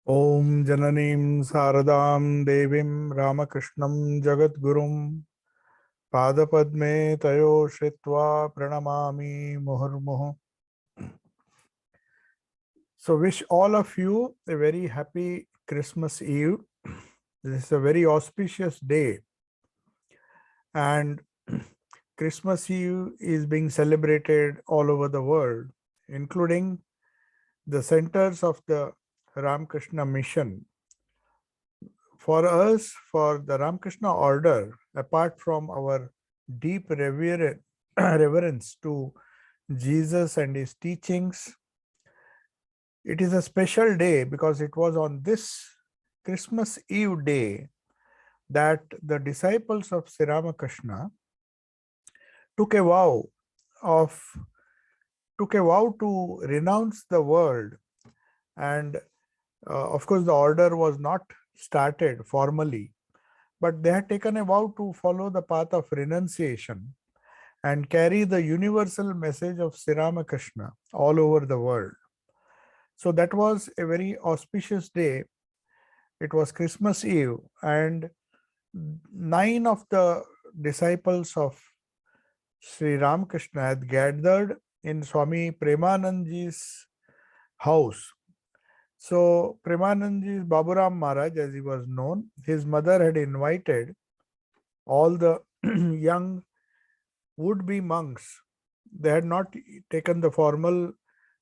Om Jananim Saradam Devim Ramakrishnan Jagadgurum Padapadme Tayo Shritva Pranamami Muhurmuhu. So wish all of you a very happy Christmas Eve. This is a very auspicious day, and Christmas Eve is being celebrated all over the world, including the centers of the Ramakrishna mission. For us, for the Ramakrishna order, apart from our deep reverence to Jesus and his teachings, it is a special day because it was on this Christmas Eve day that the disciples of Sri Ramakrishna took a vow of to renounce the world, and of course the order was not started formally, but they had taken a vow to follow the path of renunciation and carry the universal message of Sri Ramakrishna all over the world. So that was a very auspicious day. It was Christmas Eve, and 9 of the disciples of Sri Ramakrishna had gathered in Swami Premanandji's house. So Premanandji's Baburam Maharaj, as he was known, his mother had invited all the young would-be monks. They had not taken the formal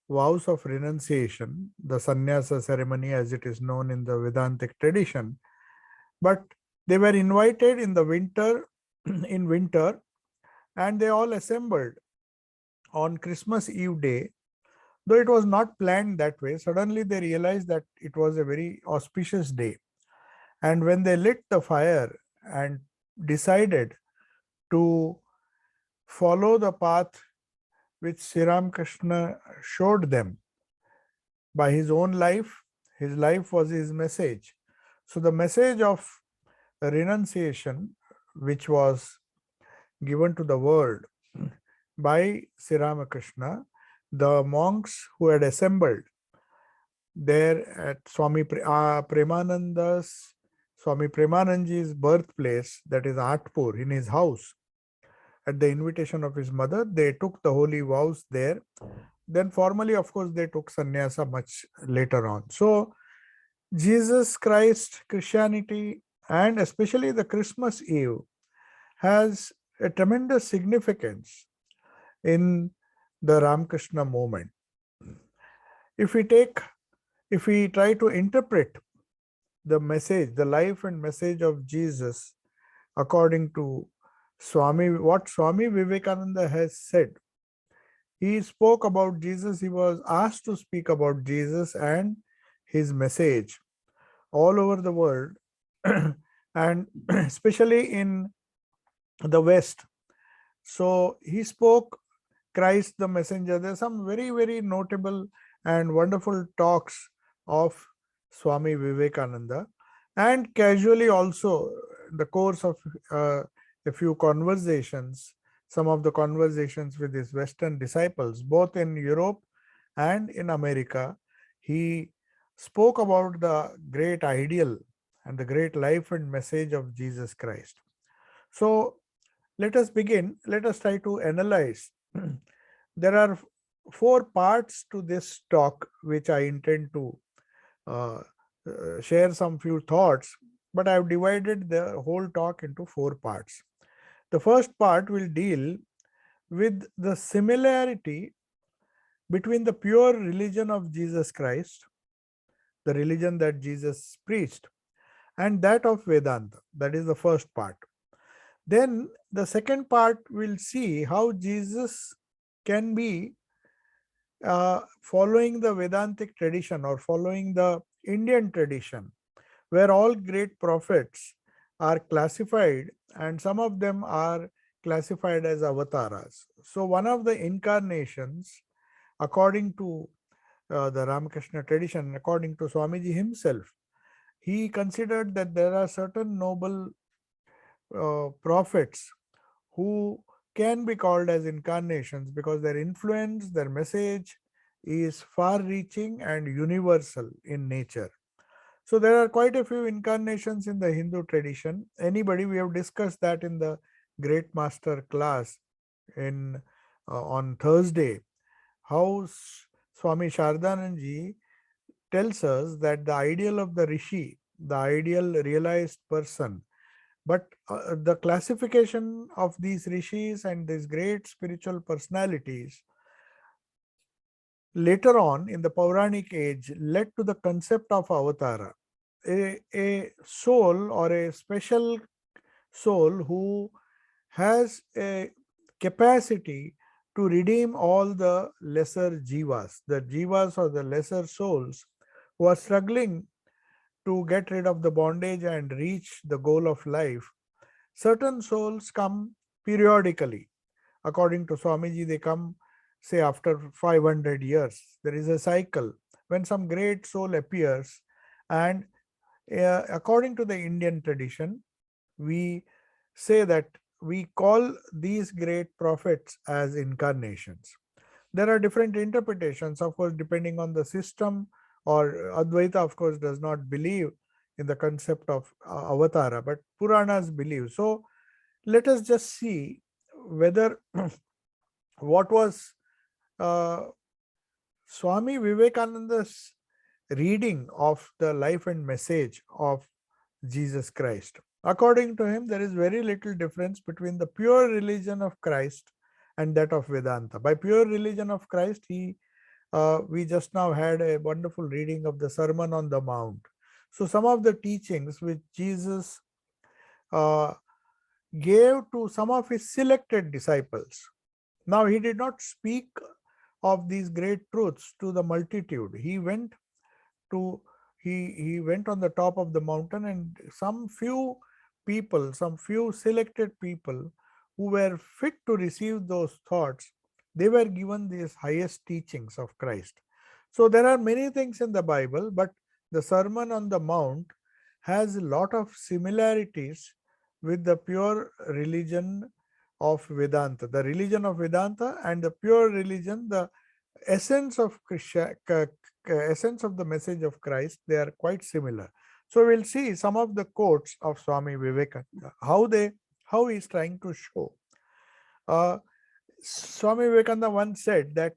vows of renunciation, the sannyasa ceremony as it is known in the Vedantic tradition, but they were invited in the winter, in winter, and they all assembled on Christmas Eve day. Though it was not planned that way, suddenly they realized that it was a very auspicious day. And when they lit the fire and decided to follow the path which Sri Ramakrishna showed them by his own life, his life was his message. So the message of renunciation, which was given to the world by Sri Ramakrishna, the monks who had assembled there at Swami Premanandji's birthplace, that is Atpur, in his house, at the invitation of his mother, they took the holy vows there. Then formally, of course, they took sannyasa much later on. So Jesus Christ, Christianity, and especially the Christmas Eve has a tremendous significance in the Ramakrishna movement. If we try to interpret the message, the life and message of Jesus according to what Swami Vivekananda has said, he spoke about Jesus, he was asked to speak about Jesus and his message all over the world, and especially in the West. So he spoke Christ the Messenger. There are some very, very notable and wonderful talks of Swami Vivekananda, and casually also in the course of a few conversations, some of the conversations with his Western disciples, both in Europe and in America, he spoke about the great ideal and the great life and message of Jesus Christ. So let us begin. Let us try to analyze. There are 4 parts to this talk, which I intend to share some few thoughts, but I have divided the whole talk into 4 parts. The first part will deal with the similarity between the pure religion of Jesus Christ, the religion that Jesus preached, and that of Vedanta. That is the first part. Then the second part will see how Jesus can be following the Vedantic tradition or following the Indian tradition, where all great prophets are classified and some of them are classified as avatars. So one of the incarnations, according to the Ramakrishna tradition, according to Swamiji himself, he considered that there are certain noble prophets who can be called as incarnations because their influence, their message is far reaching and universal in nature. So there are quite a few incarnations in the Hindu tradition. Anybody, we have discussed that in the Great Master class in on Thursday, how Swami Shardanand tells us that the ideal of the rishi, the ideal realized person, but the classification of these rishis and these great spiritual personalities later on in the Puranic age led to the concept of avatara, a soul or a special soul who has a capacity to redeem all the lesser jivas or the lesser souls who are struggling to get rid of the bondage and reach the goal of life. Certain souls come periodically. According to Swamiji, they come, say, after 500 years. There is a cycle when some great soul appears, and according to the Indian tradition, we say that we call these great prophets as incarnations. There are different interpretations, of course, depending on the system, or Advaita, of course, does not believe in the concept of avatara, but Puranas believe. So let us just see whether what was uh, Swami Vivekananda's reading of the life and message of Jesus Christ. According to him, there is very little difference between the pure religion of Christ and that of Vedanta. By pure religion of Christ, we just now had a wonderful reading of the Sermon on the Mount. So some of the teachings which Jesus uh, gave to some of his selected disciples. Now, he did not speak of these great truths to the multitude. To he went on the top of the mountain, and some few people, some few selected people who were fit to receive those thoughts, they were given these highest teachings of Christ. So there are many things in the Bible, but the Sermon on the Mount has a lot of similarities with the pure religion of Vedanta. The religion of Vedanta and the pure religion, the essence of essence of the message of Christ, they are quite similar. So we'll see some of the quotes of Swami Vivekananda, how he is trying to show. Swami Vivekananda once said that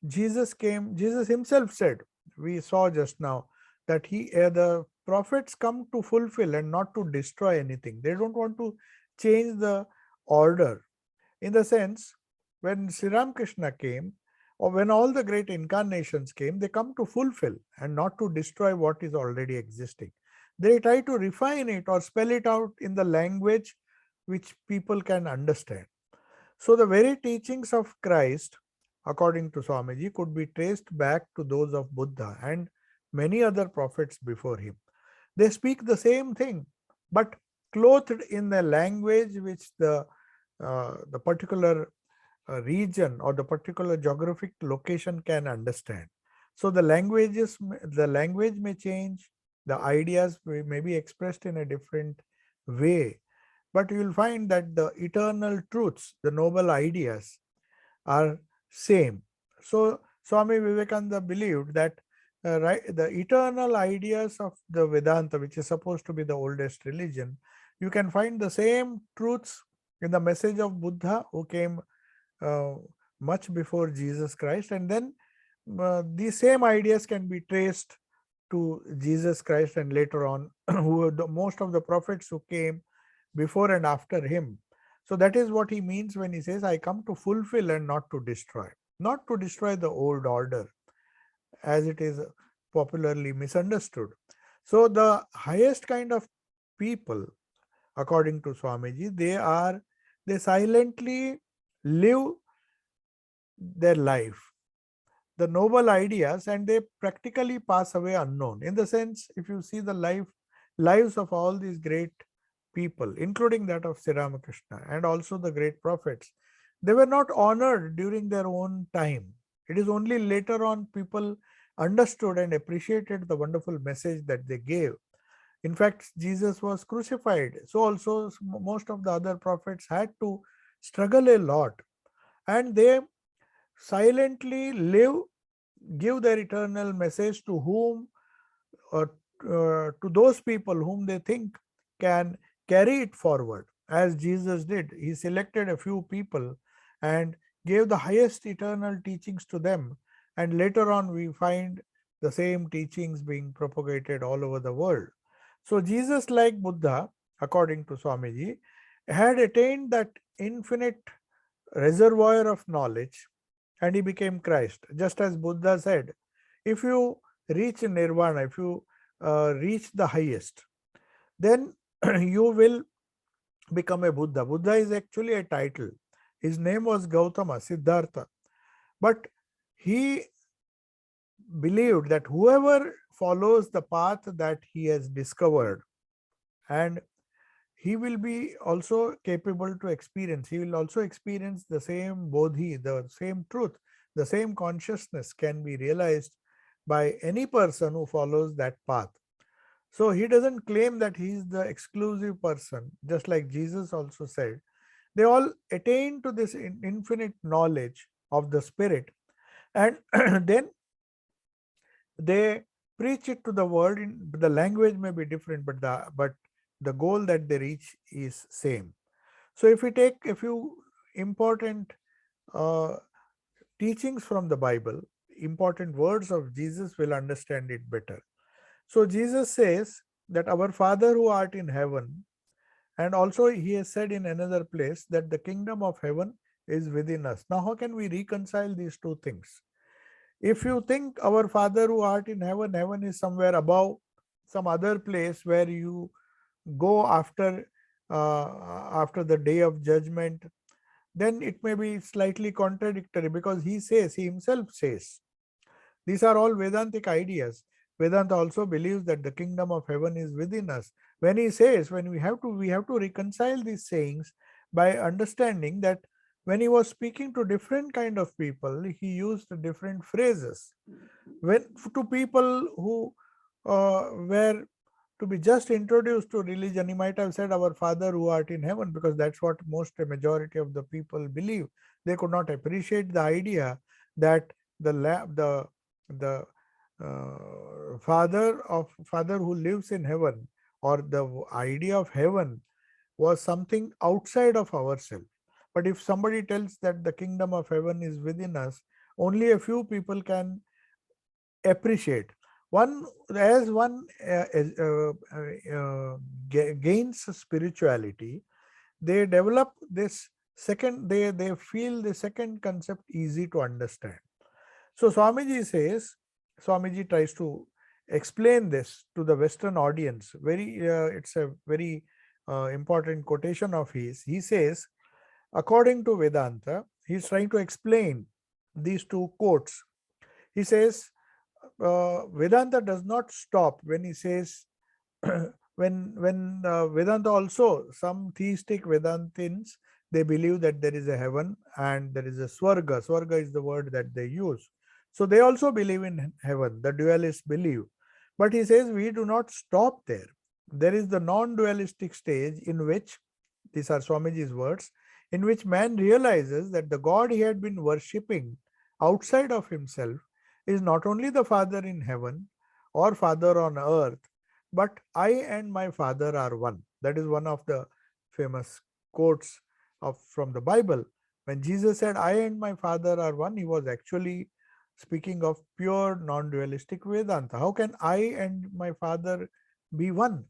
Jesus himself said, we saw just now, that the prophets come to fulfill and not to destroy anything. They don't want to change the order. In the sense, when Sri Ramakrishna came, or when all the great incarnations came, they come to fulfill and not to destroy what is already existing. They try to refine it or spell it out in the language which people can understand. So the very teachings of Christ, according to Swamiji, could be traced back to those of Buddha and many other prophets before him. They speak the same thing, but clothed in the language which the particular region or the particular geographic location can understand. So the language may change, the ideas may be expressed in a different way, but you will find that the eternal truths, the noble ideas, are same. So Swami Vivekananda believed that the eternal ideas of the Vedanta, which is supposed to be the oldest religion, you can find the same truths in the message of Buddha, who came uh, much before Jesus Christ, and then these same ideas can be traced to Jesus Christ, and later on, most of the prophets who came before and after him. So that is what he means when he says, I come to fulfill and not to destroy. Not to destroy the old order, as it is popularly misunderstood. So the highest kind of people, according to Swamiji, they silently live their life, the noble ideas, and they practically pass away unknown. In the sense, if you see the lives of all these great people, including that of Sri Ramakrishna and also the great prophets, they were not honored during their own time. It is only later on people understood and appreciated the wonderful message that they gave. In fact, Jesus was crucified. So also most of the other prophets had to struggle a lot, and they silently give their eternal message to whom, to those people whom they think can carry it forward, as Jesus did. He selected a few people and gave the highest eternal teachings to them. And later on, we find the same teachings being propagated all over the world. So, Jesus, like Buddha, according to Swamiji, had attained that infinite reservoir of knowledge and he became Christ. Just as Buddha said, if you reach nirvana, if you reach the highest, then you will become a Buddha. Buddha is actually a title. His name was Gautama, Siddhartha. But he believed that whoever follows the path that he has discovered, and he will be also capable to experience, he will also experience the same bodhi, the same truth, the same consciousness can be realized by any person who follows that path. So he doesn't claim that he is the exclusive person, just like Jesus also said. They all attain to this infinite knowledge of the spirit, and then they preach it to the world. The language may be different, but the goal that they reach is same. So if we take a few important uh, teachings from the Bible, important words of Jesus, will understand it better. So Jesus says that our Father who art in heaven, and also he has said in another place that the kingdom of heaven is within us. Now, how can we reconcile these two things? If you think our Father who art in heaven, heaven is somewhere above, some other place where you go after the day of judgment, then it may be slightly contradictory, because he himself says, these are all Vedantic ideas. Vedanta also believes that the kingdom of heaven is within us. When he says, when we have to reconcile these sayings by understanding that when he was speaking to different kind of people, he used different phrases. When to people who were to be just introduced to religion, he might have said, our Father who art in heaven, because that's what most a majority of the people believe. They could not appreciate the idea that the father who lives in heaven, or the idea of heaven, was something outside of ourselves. But if somebody tells that the kingdom of heaven is within us, only a few people can appreciate. One, as one gains spirituality, they develop this second, they feel the second concept easy to understand. So Swamiji tries to explain this to the Western audience. It's a very important quotation of his. He says, according to Vedanta, he's trying to explain these two quotes. He says, Vedanta does not stop when he says, when Vedanta also, some theistic Vedantins, they believe that there is a heaven and there is a Swarga. Swarga is the word that they use. So they also believe in heaven, the dualists believe. But he says we do not stop there. There is the non-dualistic stage in which, these are Swamiji's words, in which man realizes that the God he had been worshipping outside of himself is not only the Father in heaven or Father on earth, but I and my Father are one. That is one of the famous quotes from the Bible. When Jesus said, I and my Father are one, he was actually speaking of pure non-dualistic Vedanta. How can I and my Father be one?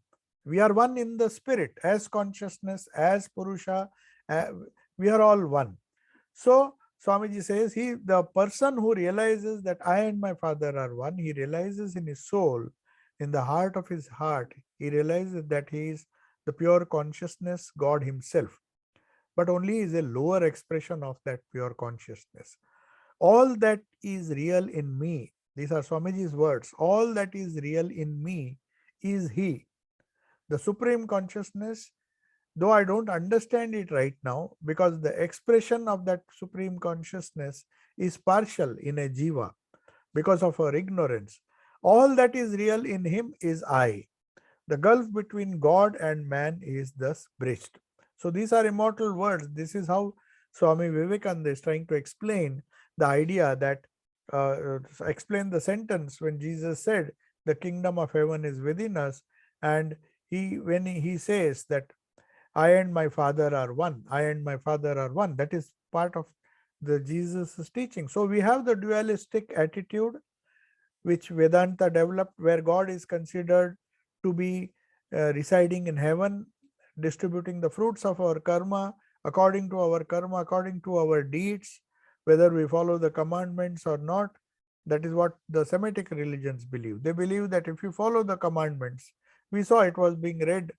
We are one in the spirit, as consciousness, as Purusha, we are all one. So Swamiji says, the person who realizes that I and my Father are one, he realizes in his soul, in the heart of his heart, he realizes that he is the pure consciousness, God himself, but only is a lower expression of that pure consciousness. All that is real in me, these are Swamiji's words, all that is real in me is he. The supreme consciousness, though I don't understand it right now, because the expression of that supreme consciousness is partial in a jiva because of our ignorance. All that is real in him is I. The gulf between God and man is thus bridged. So these are immortal words. This is how Swami Vivekananda is trying to explain the idea that, explain the sentence when Jesus said the kingdom of heaven is within us. And when he says that I and my Father are one, I and my Father are one, that is part of the Jesus' teaching. So we have the dualistic attitude which Vedanta developed, where God is considered to be residing in heaven, distributing the fruits of our karma, according to our deeds, whether we follow the commandments or not. That is what the Semitic religions believe. They believe that if you follow the commandments, we saw it was being read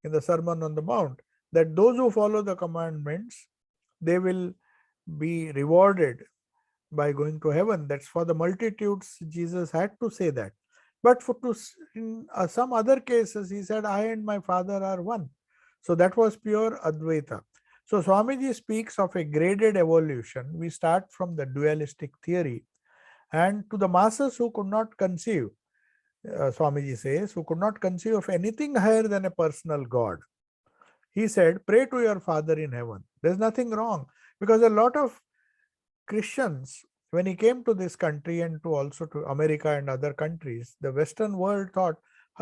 in the Sermon on the Mount, that those who follow the commandments, they will be rewarded by going to heaven. That's for the multitudes. Jesus had to say that. But in some other cases, he said, I and my Father are one. So that was pure Advaita. So Swamiji speaks of a graded evolution. We start from the dualistic theory, and to the masses who could not conceive, Swamiji says, who could not conceive of anything higher than a personal God, he said, pray to your Father in heaven. There's nothing wrong, because a lot of Christians, when he came to this country and to also to America and other countries, the Western world thought,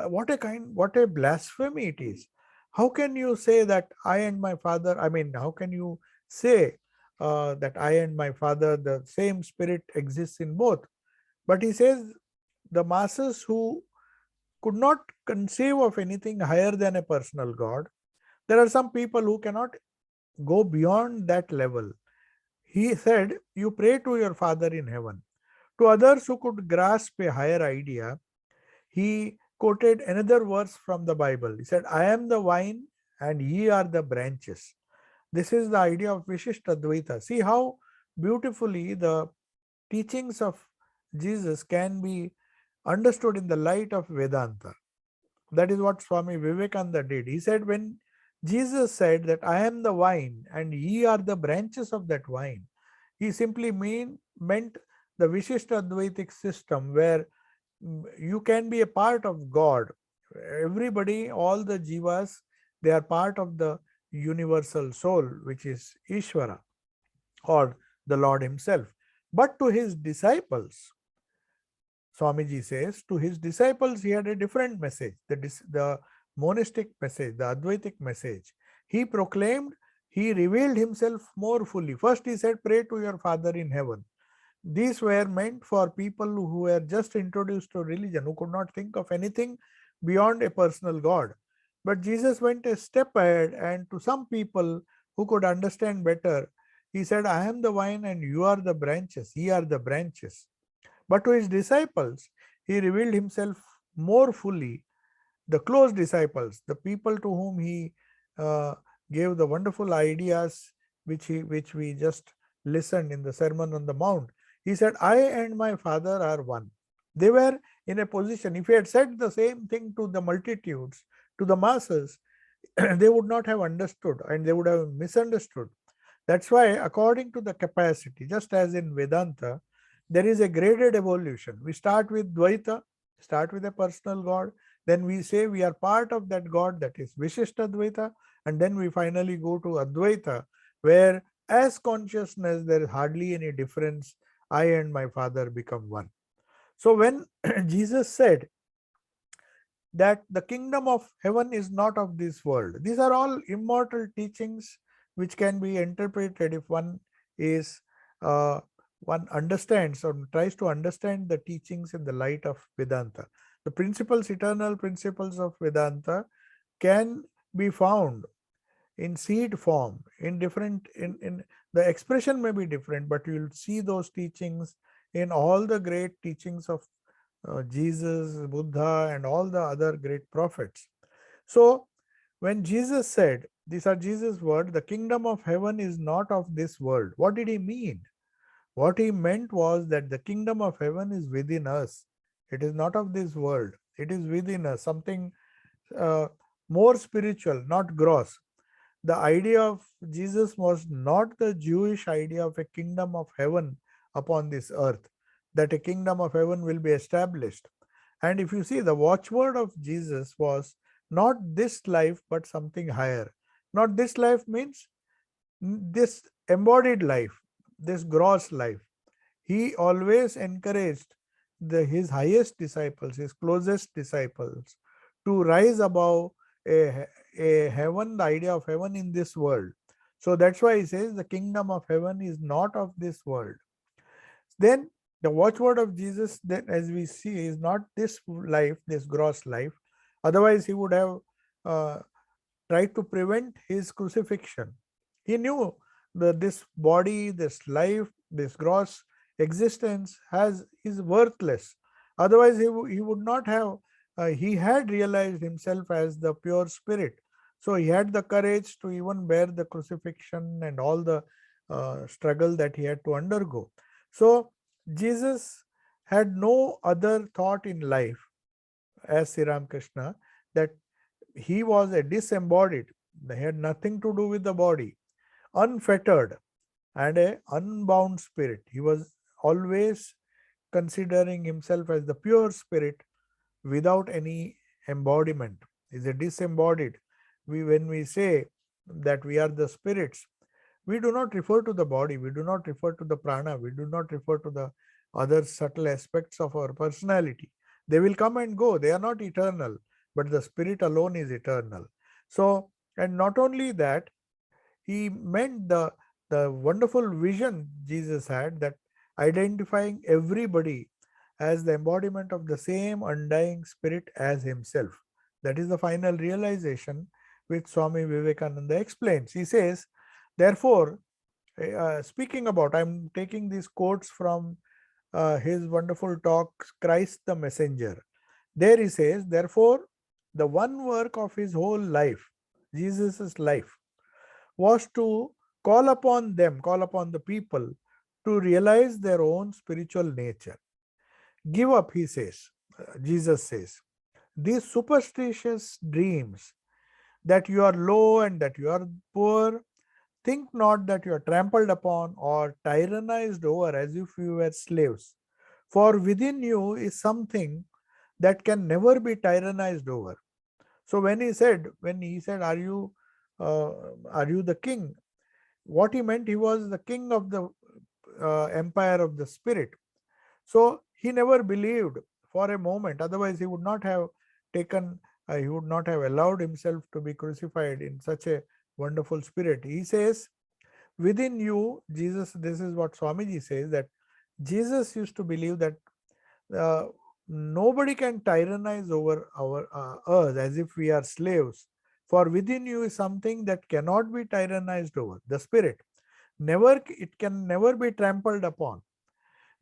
what a blasphemy it is. How can you say that I and my Father, how can you say that I and my Father, the same spirit exists in both? But he says the masses who could not conceive of anything higher than a personal God, there are some people who cannot go beyond that level. He said, you pray to your Father in heaven. To others who could grasp a higher idea, he quoted another verse from the Bible. He said, I am the vine and ye are the branches. This is the idea of Vishishta Dvaita. See how beautifully the teachings of Jesus can be understood in the light of Vedanta. That is what Swami Vivekananda did. He said, when Jesus said that I am the vine and ye are the branches of that vine, he simply meant the Vishishta Advaitic system where you can be a part of God. Everybody, all the jivas, they are part of the universal soul, which is Ishvara or the Lord himself. But to his disciples, Swamiji says, to his disciples, he had a different message, the monistic message, the Advaitic message. He proclaimed, he revealed himself more fully. First, he said, pray to your Father in heaven. These were meant for people who were just introduced to religion, who could not think of anything beyond a personal God. But Jesus went a step ahead, and to some people who could understand better, he said, I am the vine and you are the branches, ye are the branches. But to his disciples, he revealed himself more fully. The close disciples, the people to whom he gave the wonderful ideas which we just listened in the Sermon on the Mount. He said, I and my Father are one. They were in a position, if he had said the same thing to the multitudes, to the masses, they would not have understood and they would have misunderstood. That's why, according to the capacity, just as in Vedanta, there is a graded evolution. We start with Dvaita, start with a personal God, then we say we are part of that God, that is Vishishta Dvaita, and then we finally go to Advaita, where as consciousness there is hardly any difference. I and my Father become one. So when Jesus said that the kingdom of heaven is not of this world, these are all immortal teachings which can be interpreted if one is one understands or tries to understand the teachings in the light of Vedanta. The principles, eternal principles of Vedanta can be found in seed form, in the expression may be different, but you'll see those teachings in all the great teachings of Jesus, Buddha, and all the other great prophets. So when Jesus said, these are Jesus' words, the kingdom of heaven is not of this world, what did he mean? What he meant was that the kingdom of heaven is within us. It is not of this world. It is within us, something more spiritual, not gross. The idea of Jesus was not the Jewish idea of a kingdom of heaven upon this earth, that a kingdom of heaven will be established. And if you see, the watchword of Jesus was not this life, but something higher. Not this life means this embodied life, this gross life. He always encouraged his highest disciples, his closest disciples, to rise above a heaven, the idea of heaven in this world. So that's why he says the kingdom of heaven is not of this world. Then the watchword of Jesus, then as we see, is not this life, this gross life. Otherwise, he would have uh, tried to prevent his crucifixion. He knew that this body, this life, this gross existence is worthless. Otherwise, he would not have. He had realized himself as the pure spirit, so he had the courage to even bear the crucifixion and all the struggle that he had to undergo. So Jesus had no other thought in life, as Sri Ramakrishna, that he was a disembodied. They had nothing to do with the body, unfettered and a unbound spirit. He was always considering himself as the pure spirit without any embodiment. Is a disembodied. When we say that we are the spirits, we do not refer to the body, we do not refer to the prana, we do not refer to the other subtle aspects of our personality. They will come and go, they are not eternal, but the spirit alone is eternal. So, and not only that, he meant the wonderful vision Jesus had, that identifying everybody as the embodiment of the same undying spirit as himself. That is the final realization which Swami Vivekananda explains. He says, therefore, speaking about, I'm taking these quotes from his wonderful talk, Christ the Messenger. There he says, therefore, the one work of his whole life, Jesus' life, was to call upon the people to realize their own spiritual nature. Give up, he says, Jesus says, these superstitious dreams that you are low and that you are poor. Think not that you are trampled upon or tyrannized over as if you were slaves. For within you is something that can never be tyrannized over. So when he said, uh, are you the king? What he meant, he was the king of the empire of the spirit. So he never believed for a moment. Otherwise, he would not have taken, he would not have allowed himself to be crucified in such a wonderful spirit. He says, within you, Jesus, this is what Swamiji says, that Jesus used to believe that uh, nobody can tyrannize over our us as if we are slaves. For within you is something that cannot be tyrannized over, the spirit. Never, it can never be trampled upon,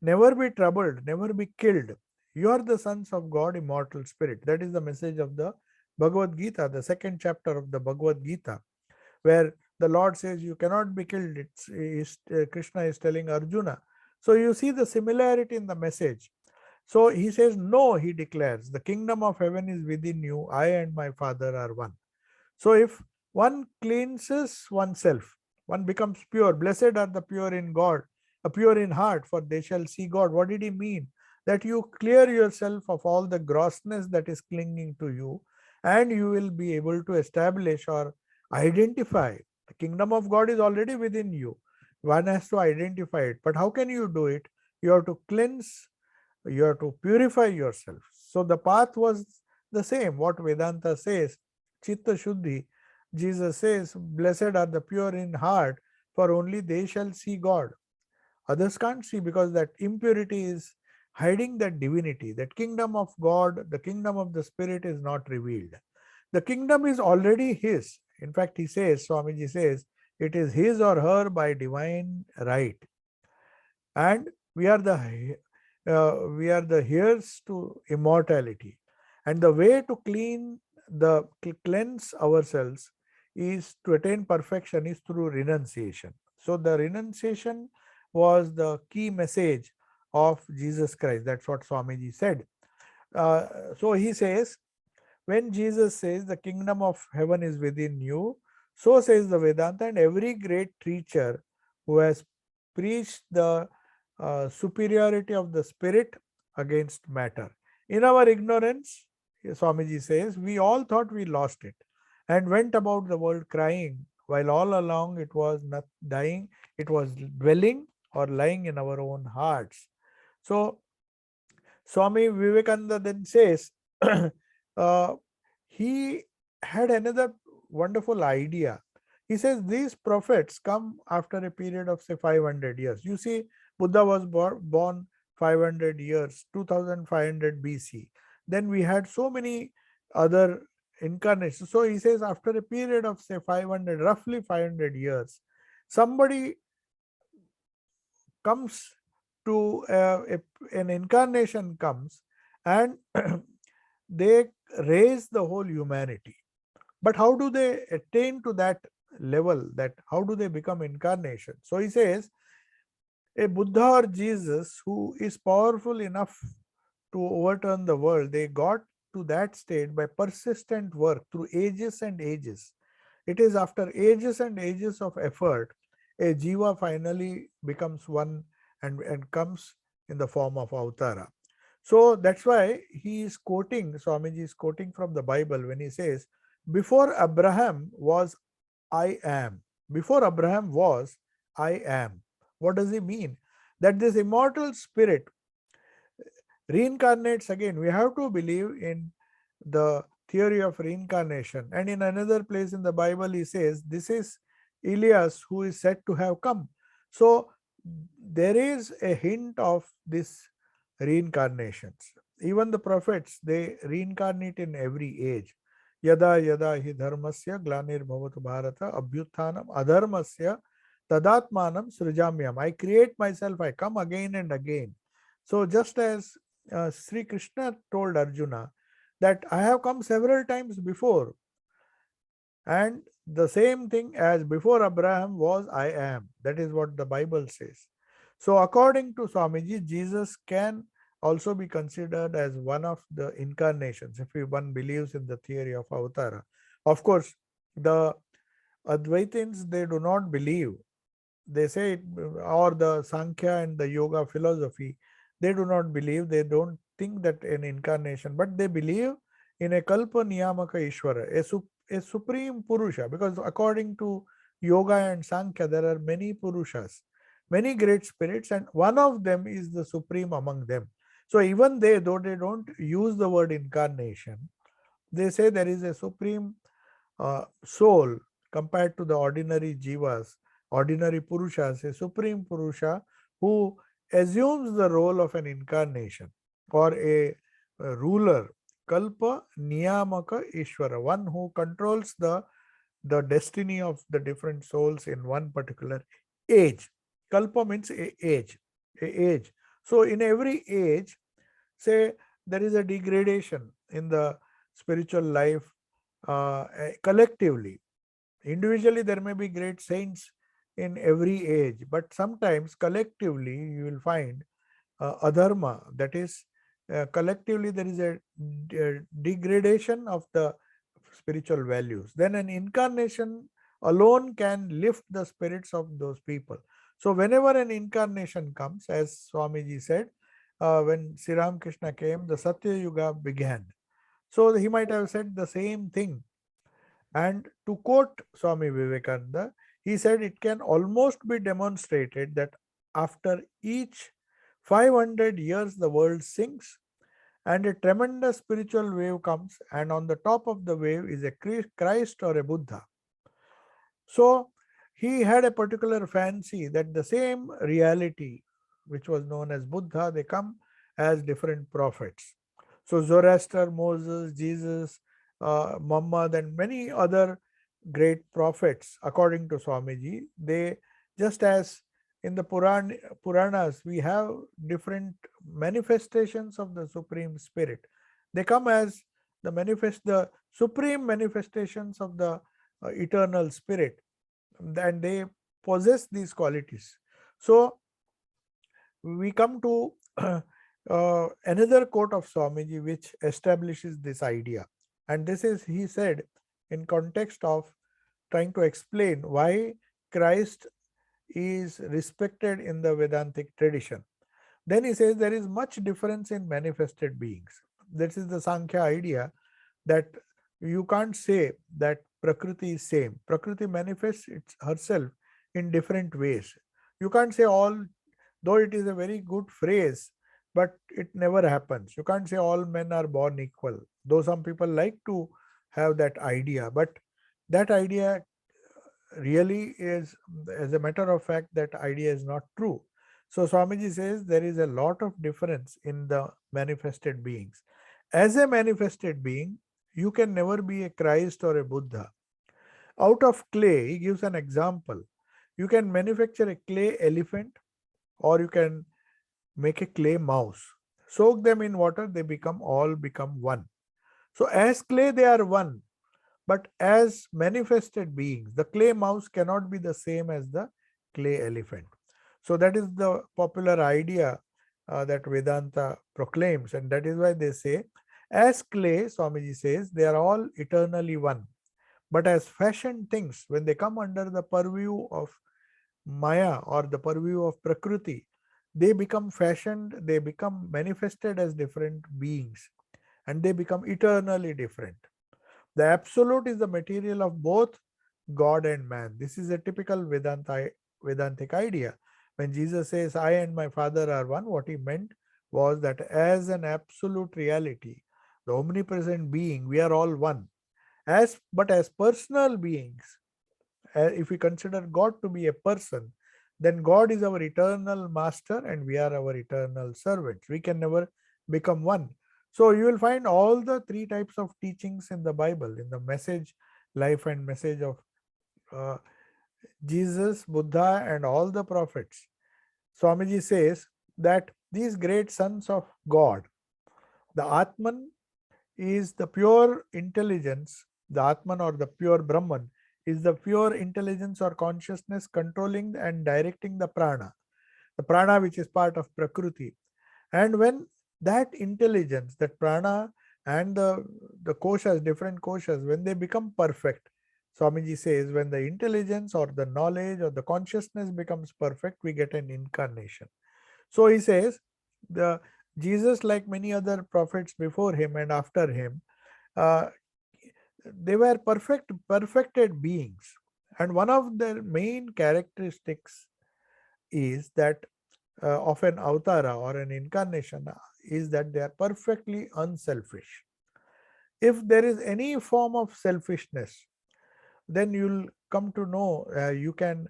never be troubled, never be killed. You are the sons of God, immortal spirit. That is the message of the Bhagavad Gita, the second chapter of the Bhagavad Gita, where the Lord says you cannot be killed. Krishna is telling Arjuna. So you see the similarity in the message. So he says, no, he declares, the kingdom of heaven is within you. I and my Father are one. So if one cleanses oneself, one becomes pure. Blessed are the pure in God, pure in heart, for they shall see God. What did he mean? That you clear yourself of all the grossness that is clinging to you, and you will be able to establish or identify. The kingdom of God is already within you. One has to identify it. But how can you do it? You have to cleanse, you have to purify yourself. So the path was the same. What Vedanta says, Chitta Shuddhi, Jesus says, blessed are the pure in heart, for only they shall see God. Others can't see because that impurity is hiding that divinity. That kingdom of God, the kingdom of the spirit is not revealed. The kingdom is already his. In fact, he says, Swamiji says, it is his or her by divine right. And we are the heirs to immortality. And the way to cleanse ourselves is to attain perfection is through renunciation. So the renunciation was the key message of Jesus Christ. That's what Swamiji said. So he says, when Jesus says the kingdom of heaven is within you, so says the Vedanta, and every great teacher who has preached the superiority of the spirit against matter. In our ignorance, Swamiji says, we all thought we lost it and went about the world crying, while all along it was not dying, it was dwelling or lying in our own hearts. So Swami Vivekananda then says, uh, he had another wonderful idea. He says these prophets come after a period of say 500 years. You see, Buddha was born 500 years, 2500 BC. Then we had so many other incarnations. So he says after a period of say 500, roughly 500 years, somebody comes to an incarnation comes, and they raise the whole humanity. But how do they attain to that level? That how do they become incarnation? So he says a Buddha or Jesus who is powerful enough to overturn the world, they got to that state by persistent work through ages and ages. It is after ages and ages of effort, a jiva finally becomes one and comes in the form of avatara. So that's why he is quoting, Swamiji is quoting from the Bible when he says, before Abraham was, I am. Before Abraham was, I am. What does he mean? That this immortal spirit reincarnates again. We have to believe in the theory of reincarnation. And in another place in the Bible, he says, this is Elias who is said to have come. So there is a hint of this reincarnations. Even the prophets, they reincarnate in every age. Yada yada hi dharmasya glanir bhavatu bharata abhyuthanam adharmasya tadatmanam srijamyam. I create myself, I come again and again. So just as Sri Krishna told Arjuna that I have come several times before, and the same thing as before Abraham was, I am. That is what the Bible says. So according to Swamiji, Jesus can also be considered as one of the incarnations if one believes in the theory of avatara. Of course, the Advaitins, they do not believe. They say, or the Sankhya and the yoga philosophy, they do not believe, they don't think that an incarnation, but they believe in a Kalpa Niyamaka Ishvara, a supreme Purusha, because according to yoga and Sankhya, there are many Purushas, many great spirits, and one of them is the supreme among them. So even they, though they don't use the word incarnation, they say there is a supreme soul compared to the ordinary jivas, ordinary purushas, a supreme purusha who assumes the role of an incarnation or a ruler, kalpa niyamaka ishvara, one who controls the destiny of the different souls in one particular age. Kalpa means a age. So in every age, say there is a degradation in the spiritual life collectively. Individually, there may be great saints in every age, but sometimes collectively you will find adharma. That is, collectively there is a degradation of the spiritual values. Then an incarnation alone can lift the spirits of those people. So whenever an incarnation comes, as Swamiji said, when Sri Ramakrishna came, the Satya Yuga began. So he might have said the same thing. And to quote Swami Vivekananda, he said it can almost be demonstrated that after each 500 years the world sinks and a tremendous spiritual wave comes, and on the top of the wave is a Christ or a Buddha. So he had a particular fancy that the same reality, which was known as Buddha, they come as different prophets. So Zoroaster, Moses, Jesus, Muhammad, and many other great prophets, according to Swamiji, they, just as in the Puranas, we have different manifestations of the Supreme Spirit. They come as the supreme manifestations of the eternal Spirit, and they possess these qualities. So we come to another quote of Swamiji which establishes this idea. And this is, he said, in context of trying to explain why Christ is respected in the Vedantic tradition. Then he says there is much difference in manifested beings. This is the Sankhya idea that you can't say that Prakriti is same. Prakriti manifests herself in different ways. You can't say all, though it is a very good phrase but it never happens. You can't say all men are born equal, though some people like to have that idea, but that idea really is, as a matter of fact, that idea is not true. So Swamiji says there is a lot of difference in the manifested beings. As a manifested being, you can never be a Christ or a Buddha. Out of clay, he gives an example. You can manufacture a clay elephant, or you can make a clay mouse. Soak them in water, they all become one. So as clay, they are one. But as manifested beings, the clay mouse cannot be the same as the clay elephant. So that is the popular idea that Vedanta proclaims, and that is why they say, as clay, Swamiji says, they are all eternally one. But as fashioned things, when they come under the purview of Maya or the purview of Prakriti, they become fashioned, they become manifested as different beings, and they become eternally different. The absolute is the material of both God and man. This is a typical Vedantic idea. When Jesus says, I and my Father are one, what he meant was that as an absolute reality, the omnipresent being, we are all one. But as personal beings, if we consider God to be a person, then God is our eternal master and we are our eternal servants. We can never become one. So you will find all the three types of teachings in the Bible, in the message, life, and message of uh, Jesus, Buddha, and all the prophets. Swamiji says that these great sons of God, the Atman is the pure intelligence, the Atman or the pure Brahman is the pure intelligence or consciousness controlling and directing the prana which is part of Prakriti. And when that intelligence, that prana and the koshas, different koshas, when they become perfect, Swamiji says, when the intelligence or the knowledge or the consciousness becomes perfect, we get an incarnation. So he says, the Jesus, like many other prophets before him and after him, uh, they were perfected beings. And one of their main characteristics is that of an avatara or an incarnation is that they are perfectly unselfish. If there is any form of selfishness, then you'll come to know, you can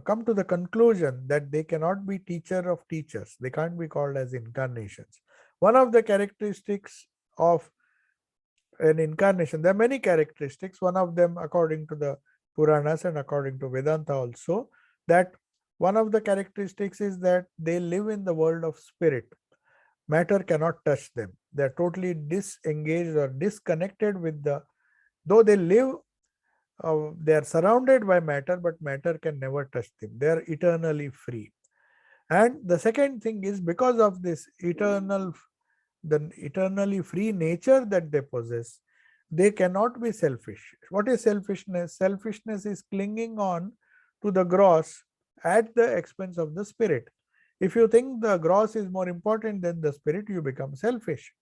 come to the conclusion that they cannot be teacher of teachers. They can't be called as incarnations. One of the characteristics of an incarnation, there are many characteristics. One of them, according to the Puranas and according to Vedanta also, that one of the characteristics is that they live in the world of spirit. Matter cannot touch them. They are totally disengaged or disconnected with though they live, they are surrounded by matter, but matter can never touch them. They are eternally free. And the second thing is, because of this the eternally free nature that they possess, they cannot be selfish. What is selfishness? Selfishness is clinging on to the gross at the expense of the spirit. If you think the gross is more important than the spirit, you become selfish.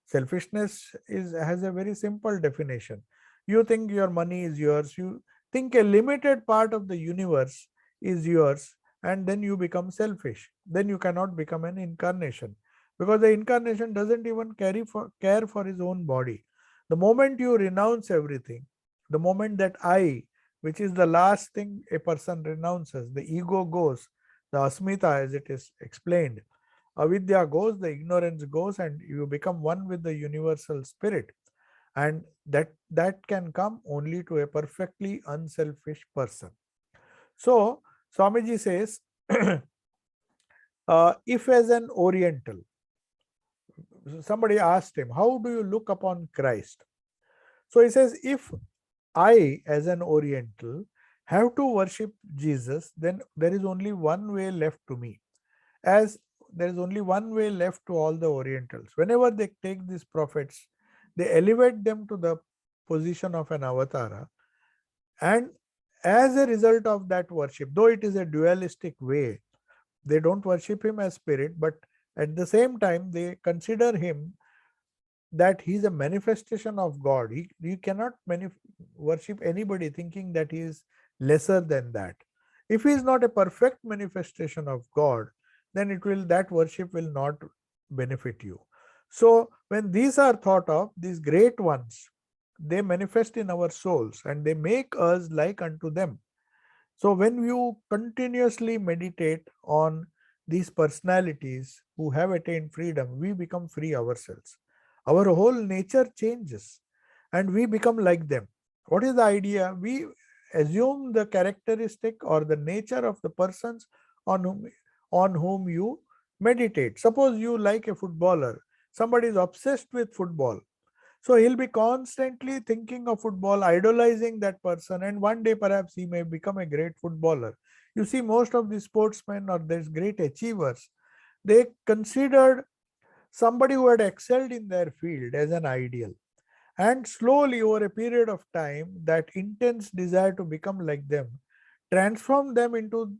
Selfishness has a very simple definition. You think your money is yours, you think a limited part of the universe is yours, and then you become selfish. Then you cannot become an incarnation, because the incarnation doesn't even care for his own body. The moment you renounce everything, the moment that I, which is the last thing a person renounces, the ego goes, the asmita as it is explained, avidya goes, the ignorance goes, and you become one with the universal spirit. And that can come only to a perfectly unselfish person. So Swamiji says, if as an Oriental, somebody asked him, how do you look upon Christ? So he says, if I as an Oriental have to worship Jesus, then there is only one way left to me. As there is only one way left to all the Orientals. Whenever they take these prophets, they elevate them to the position of an avatara. And as a result of that worship, though it is a dualistic way, they don't worship him as spirit, but at the same time, they consider him that he is a manifestation of God. You cannot worship anybody thinking that he is lesser than that. If he is not a perfect manifestation of God, then that worship will not benefit you. So when these are thought of, these great ones, they manifest in our souls and they make us like unto them. So when you continuously meditate on these personalities who have attained freedom, we become free ourselves. Our whole nature changes and we become like them. What is the idea? We assume the characteristic or the nature of the persons on whom you meditate. Suppose you like a footballer, somebody is obsessed with football, so he'll be constantly thinking of football, idolizing that person, and one day perhaps he may become a great footballer. You see, most of the sportsmen or these great achievers, they considered somebody who had excelled in their field as an ideal. And slowly, over a period of time, that intense desire to become like them transformed them into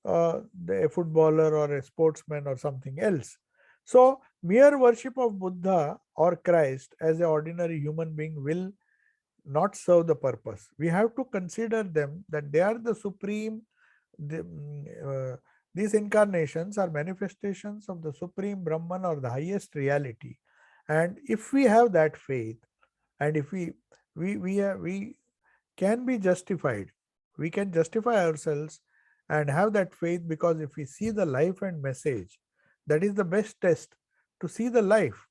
a footballer or a sportsman or something else. So, mere worship of Buddha or Christ as an ordinary human being will not serve the purpose. We have to consider them that they are the supreme. The, these incarnations are manifestations of the supreme Brahman or the highest reality. And if we have that faith, and if we can be justified, we can justify ourselves and have that faith, because if we see the life and message, that is the best test to see the life,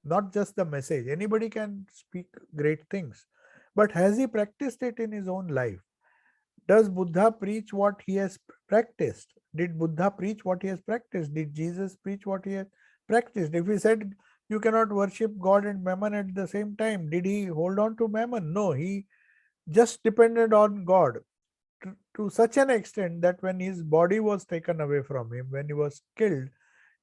not just the message. Anybody can speak great things, but has he practiced it in his own life? Does Buddha preach what he has practiced? Did Buddha preach what he has practiced? Did Jesus preach what he has practiced? If he said you cannot worship God and mammon at the same time, did he hold on to mammon? No, he just depended on God to such an extent that when his body was taken away from him, when he was killed,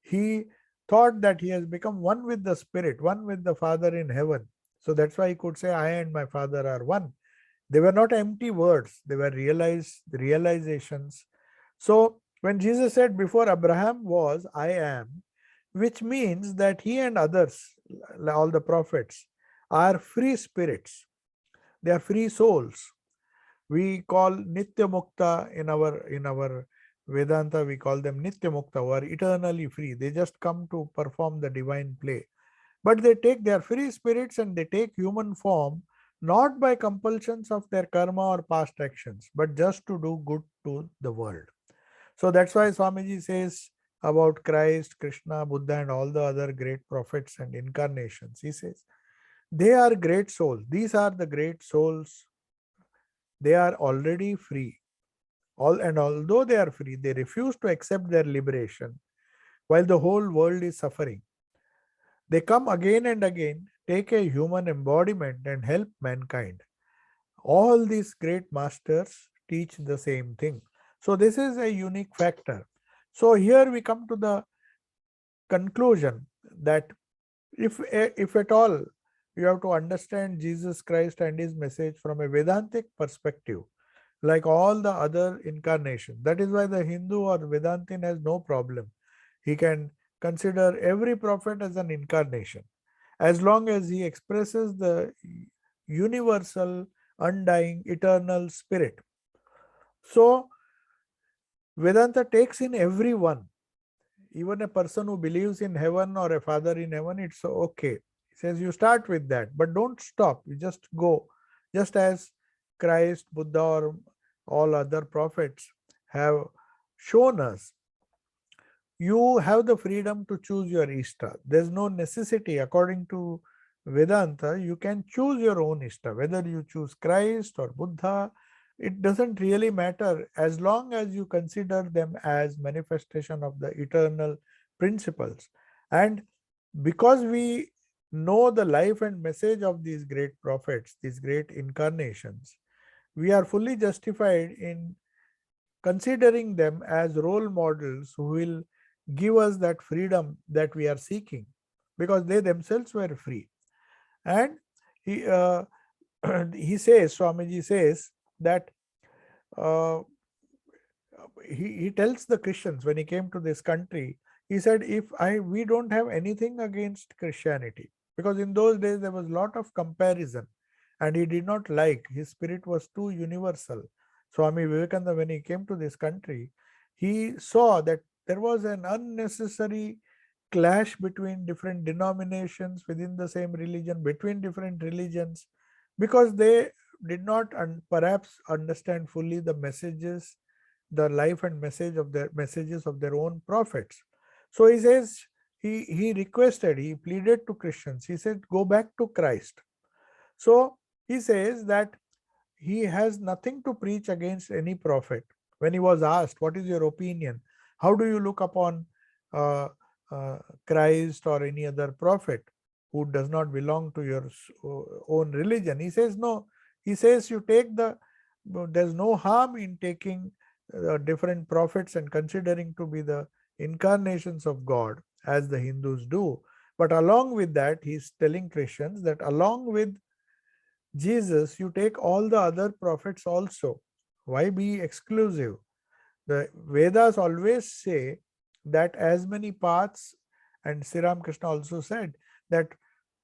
he thought that he has become one with the Spirit, one with the Father in heaven. So that's why he could say, I and my Father are one. They were not empty words, they were realizations. So when Jesus said, before Abraham was, I am, which means that he and others, all the prophets, are free spirits. They are free souls. We call Nitya Mukta in our Vedanta, we call them Nitya Mukta, who are eternally free. They just come to perform the divine play. But they take their free spirits and they take human form not by compulsions of their karma or past actions, but just to do good to the world. So that's why Swamiji says about Christ, Krishna, Buddha, and all the other great prophets and incarnations. He says, they are great souls. These are the great souls. They are already free. And although they are free, they refuse to accept their liberation while the whole world is suffering. They come again and again, take a human embodiment and help mankind. All these great masters teach the same thing. So this is a unique factor. So here we come to the conclusion that if at all you have to understand Jesus Christ and his message from a Vedantic perspective, like all the other incarnations, that is why the Hindu or Vedantin has no problem. He can consider every prophet as an incarnation, as long as he expresses the universal, undying, eternal spirit. So Vedanta takes in everyone, even a person who believes in heaven or a father in heaven, it's okay. He says you start with that, but don't stop. You just go. Just as Christ, Buddha, or all other prophets have shown us, you have the freedom to choose your Ishta. There's no necessity. According to Vedanta, you can choose your own Ishta, whether you choose Christ or Buddha. It doesn't really matter as long as you consider them as manifestation of the eternal principles. And because we know the life and message of these great prophets, these great incarnations, we are fully justified in considering them as role models who will give us that freedom that we are seeking, because they themselves were free. And he he says, Swamiji says that uh, he tells the Christians when he came to this country, he said, if we don't have anything against Christianity, because in those days there was a lot of comparison and he did not like, his spirit was too universal. Swami Vivekananda, when he came to this country, he saw that there was an unnecessary clash between different denominations within the same religion, between different religions, because they did not perhaps understand fully the messages, the life and messages of their own prophets. So he says, he requested, he pleaded to Christians, he said, go back to Christ. So he says that he has nothing to preach against any prophet. When he was asked, what is your opinion? How do you look upon uh, Christ or any other prophet who does not belong to your own religion? He says, no. He says, you take there's no harm in taking different prophets and considering to be the incarnations of God, as the Hindus do. But along with that, he's telling Christians that along with Jesus, you take all the other prophets also. Why be exclusive? The Vedas always say that as many paths, and Sri Ramakrishna also said that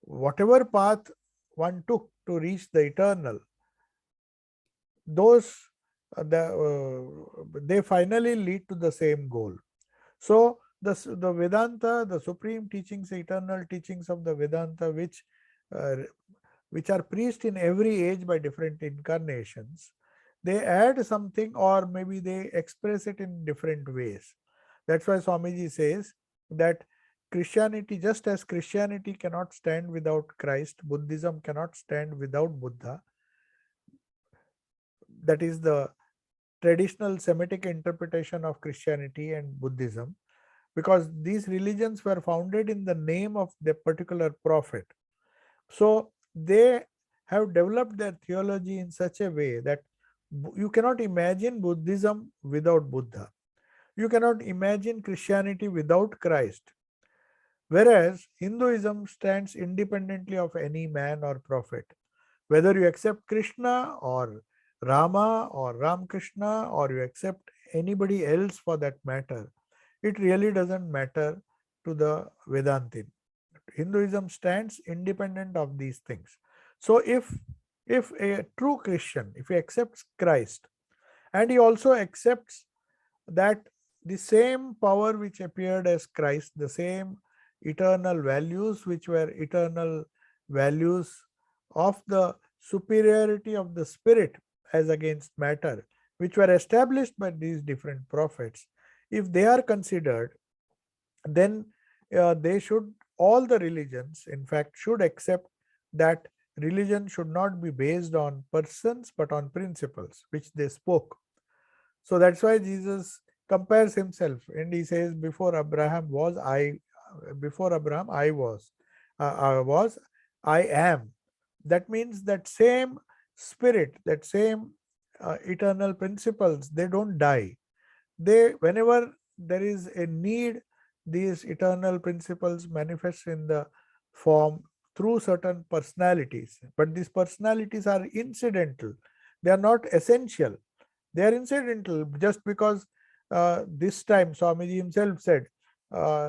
whatever path one took to reach the eternal, those they finally lead to the same goal. So the Vedanta, the supreme teachings, eternal teachings of the Vedanta, uh, which are preached in every age by different incarnations, they add something, or maybe they express it in different ways. That's why Swamiji says that Christianity, just as Christianity cannot stand without Christ, Buddhism cannot stand without Buddha. That is the traditional Semitic interpretation of Christianity and Buddhism, because these religions were founded in the name of the particular prophet. So they have developed their theology in such a way that you cannot imagine Buddhism without Buddha. You cannot imagine Christianity without Christ. Whereas Hinduism stands independently of any man or prophet. Whether you accept Krishna or Rama or Ramakrishna, or you accept anybody else for that matter, it really doesn't matter to the Vedantin. Hinduism stands independent of these things. So if a true Christian, if he accepts Christ, and he also accepts that the same power which appeared as Christ, the same eternal values which were eternal values of the superiority of the spirit as against matter, which were established by these different prophets, if they are considered, then they should, all the religions in fact should accept that religion should not be based on persons but on principles which they spoke. So that's why Jesus compares himself, and he says, before Abraham was, I was, I am. That means that same spirit, that same eternal principles, they don't die. They, whenever there is a need, these eternal principles manifest in the form through certain personalities, but these personalities are incidental, they are not essential. They are incidental just because this time Swamiji himself said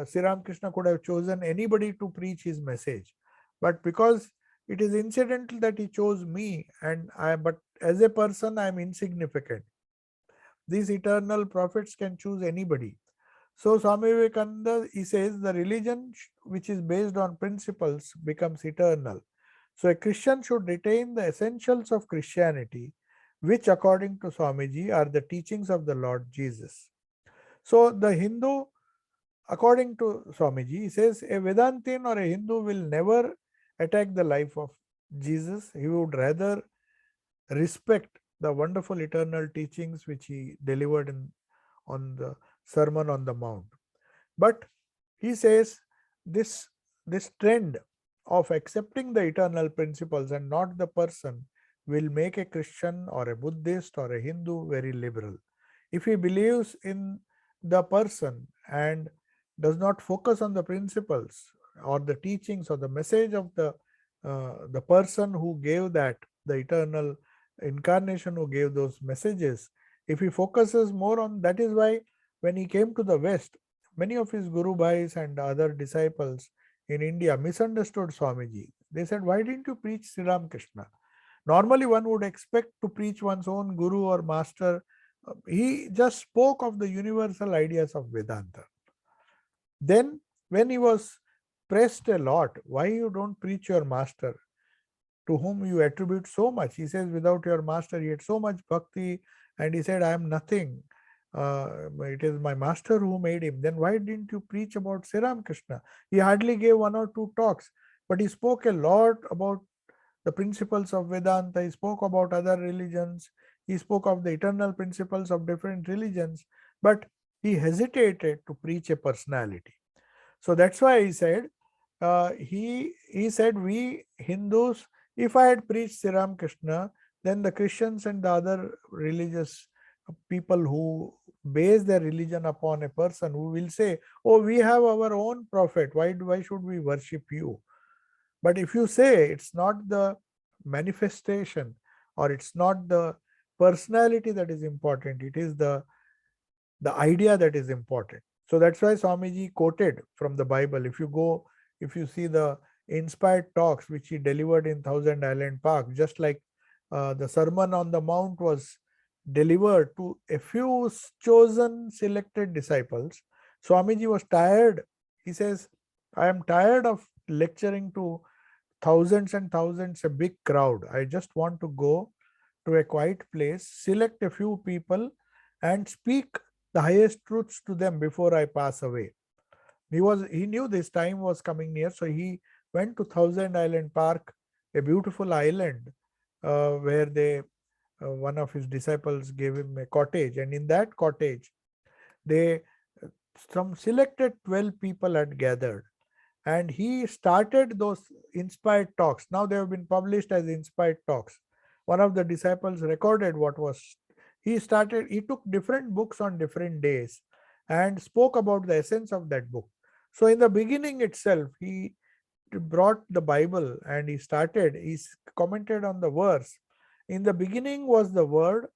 Sri Ramakrishna could have chosen anybody to preach his message, but because it is incidental that he chose me, but as a person I am insignificant. These eternal prophets can choose anybody. So Swami Vivekananda, he says the religion which is based on principles becomes eternal. So a Christian should retain the essentials of Christianity, which according to Swamiji are the teachings of the Lord Jesus. So the Hindu, according to Swamiji, he says a Vedantin or a Hindu will never attack the life of Jesus. He would rather respect the wonderful eternal teachings which he delivered on the Sermon on the Mount. But he says this, this trend of accepting the eternal principles and not the person will make a Christian or a Buddhist or a Hindu very liberal. If he believes in the person and does not focus on the principles or the teachings or the message of the person who gave that, the eternal incarnation who gave those messages, if he focuses more on that, is why when he came to the West, many of his Guru Bhais and other disciples in India misunderstood Swamiji. They said, why didn't you preach Sri Ramakrishna? Normally one would expect to preach one's own Guru or Master. He just spoke of the universal ideas of Vedanta. Then when he was pressed a lot, why you don't preach your master, to whom you attribute so much? He says, without your master, he had so much bhakti, and he said, I am nothing. It is my master who made him. Then why didn't you preach about Sri Krishna? He hardly gave one or two talks, but he spoke a lot about the principles of Vedanta. He spoke about other religions. He spoke of the eternal principles of different religions, but he hesitated to preach a personality. So that's why he said, he said, we Hindus, if I had preached Sri Krishna, then the Christians and the other religious people who base their religion upon a person, who will say, oh, we have our own prophet, why should we worship you? But if you say it's not the manifestation, or it's not the personality that is important, it is the idea that is important. So that's why Swamiji quoted from the Bible. If you see the inspired talks which he delivered in Thousand Island Park, just like the Sermon on the Mount was delivered to a few chosen selected disciples, Swamiji was tired. He says, I am tired of lecturing to thousands and thousands, a big crowd. I just want to go to a quiet place, select a few people, and speak the highest truths to them before I pass away. He knew this time was coming near, so he went to Thousand Island Park, a beautiful island, where one of his disciples gave him a cottage, and in that cottage, they some selected 12 people had gathered, and he started those inspired talks. Now they have been published as inspired talks. One of the disciples recorded what was he took different books on different days and spoke about the essence of that book. So in the beginning itself, he brought the Bible and he commented on the verse. In the beginning was the Word,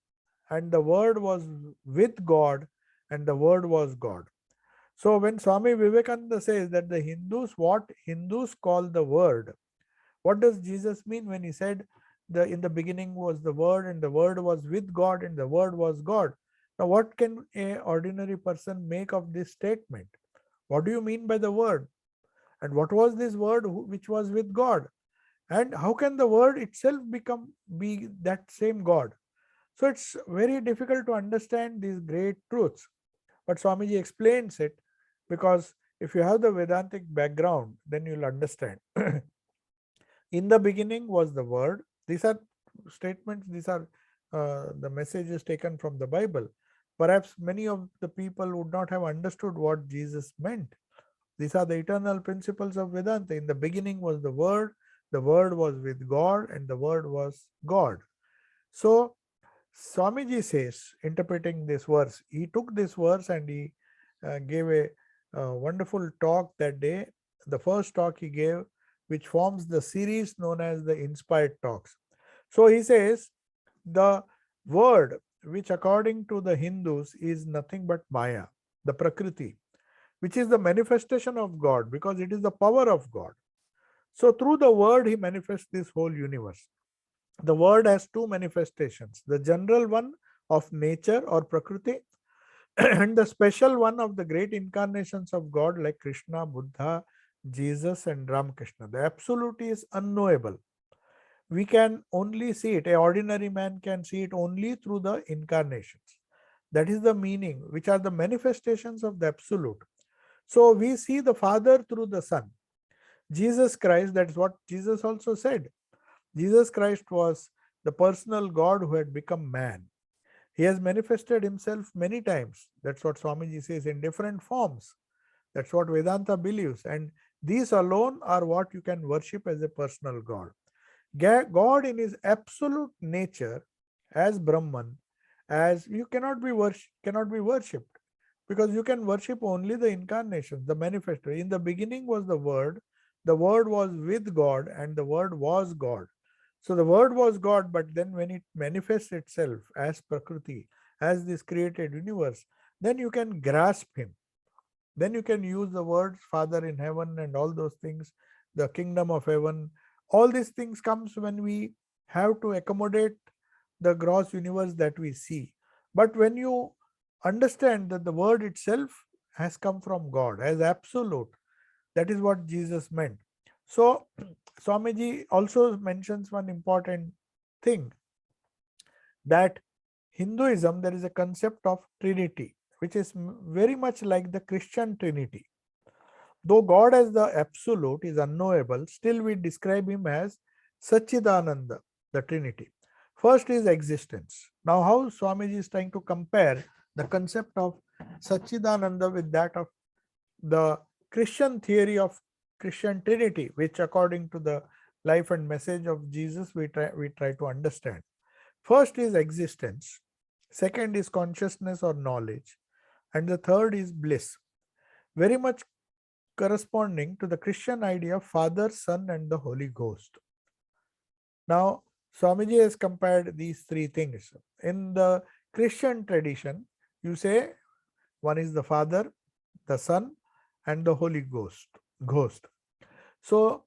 and the Word was with God, and the Word was God. So when Swami Vivekananda says that what Hindus call the Word, what does Jesus mean when he said in the beginning was the Word, and the Word was with God, and the Word was God? Now what can a ordinary person make of this statement? What do you mean by the Word? And what was this Word which was with God? And how can the Word itself be that same God? So it's very difficult to understand these great truths. But Swamiji explains it, because if you have the Vedantic background, then you'll understand. In the beginning was the Word. These are statements, these are the messages taken from the Bible. Perhaps many of the people would not have understood what Jesus meant. These are the eternal principles of Vedanta. In the beginning was the Word was with God, and the Word was God. So Swamiji says, interpreting this verse, he took this verse and he gave a wonderful talk that day, the first talk he gave, which forms the series known as the Inspired Talks. So he says, the word, which according to the Hindus is nothing but Maya, the Prakriti, which is the manifestation of God, because it is the power of God. So through the word, he manifests this whole universe. The word has two manifestations, the general one of nature or Prakriti, and the special one of the great incarnations of God like Krishna, Buddha, Jesus, and Ramakrishna. The absolute is unknowable. We can only see it, an ordinary man can see it only through the incarnations. That is the meaning, which are the manifestations of the absolute. So we see the Father through the Son. Jesus Christ, that is what Jesus also said. Jesus Christ was the personal God who had become man. He has manifested himself many times. That's what Swamiji says, in different forms. That's what Vedanta believes. And these alone are what you can worship as a personal God. God in his absolute nature, as Brahman, as you cannot be worshipped, because you can worship only the incarnation, the manifesto. In the beginning was the Word was with God, and the Word was God. So the Word was God, but then when it manifests itself as Prakriti, as this created universe, then you can grasp him. Then you can use the words Father in heaven and all those things, the kingdom of heaven. All these things comes when we have to accommodate the gross universe that we see. But when you understand that the word itself has come from God as absolute, That is what Jesus meant. So Swamiji also mentions one important thing, that Hinduism, there is a concept of Trinity, which is very much like the Christian Trinity. Though God as the absolute is unknowable, still we describe him as Satchidananda, the Trinity. First is existence. Now, how Swamiji is trying to compare the concept of Satchidananda with that of the Christian theory of Christian Trinity, which according to the life and message of Jesus, we try to understand. First is existence, second is consciousness or knowledge, and the third is bliss. Very much corresponding to the Christian idea of Father, Son, and the Holy Ghost. Now, Swamiji has compared these three things. In the Christian tradition, you say one is the Father, the Son, and the Holy Ghost. So,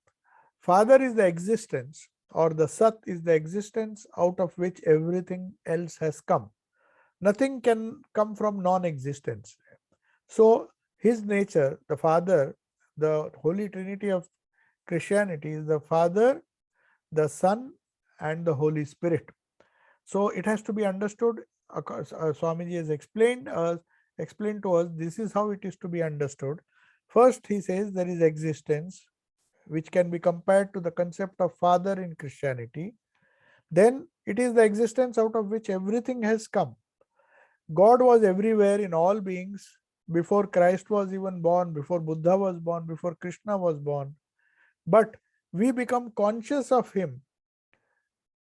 Father is the existence, or the Sat is the existence out of which everything else has come. Nothing can come from non-existence. So, his nature, the Father, the Holy Trinity of Christianity is the Father, the Son, and the Holy Spirit. So it has to be understood. Swamiji has explained to us. This is how it is to be understood. First, he says there is existence, which can be compared to the concept of Father in Christianity. Then it is the existence out of which everything has come. God was everywhere in all beings before Christ was even born, before Buddha was born, before Krishna was born. But we become conscious of him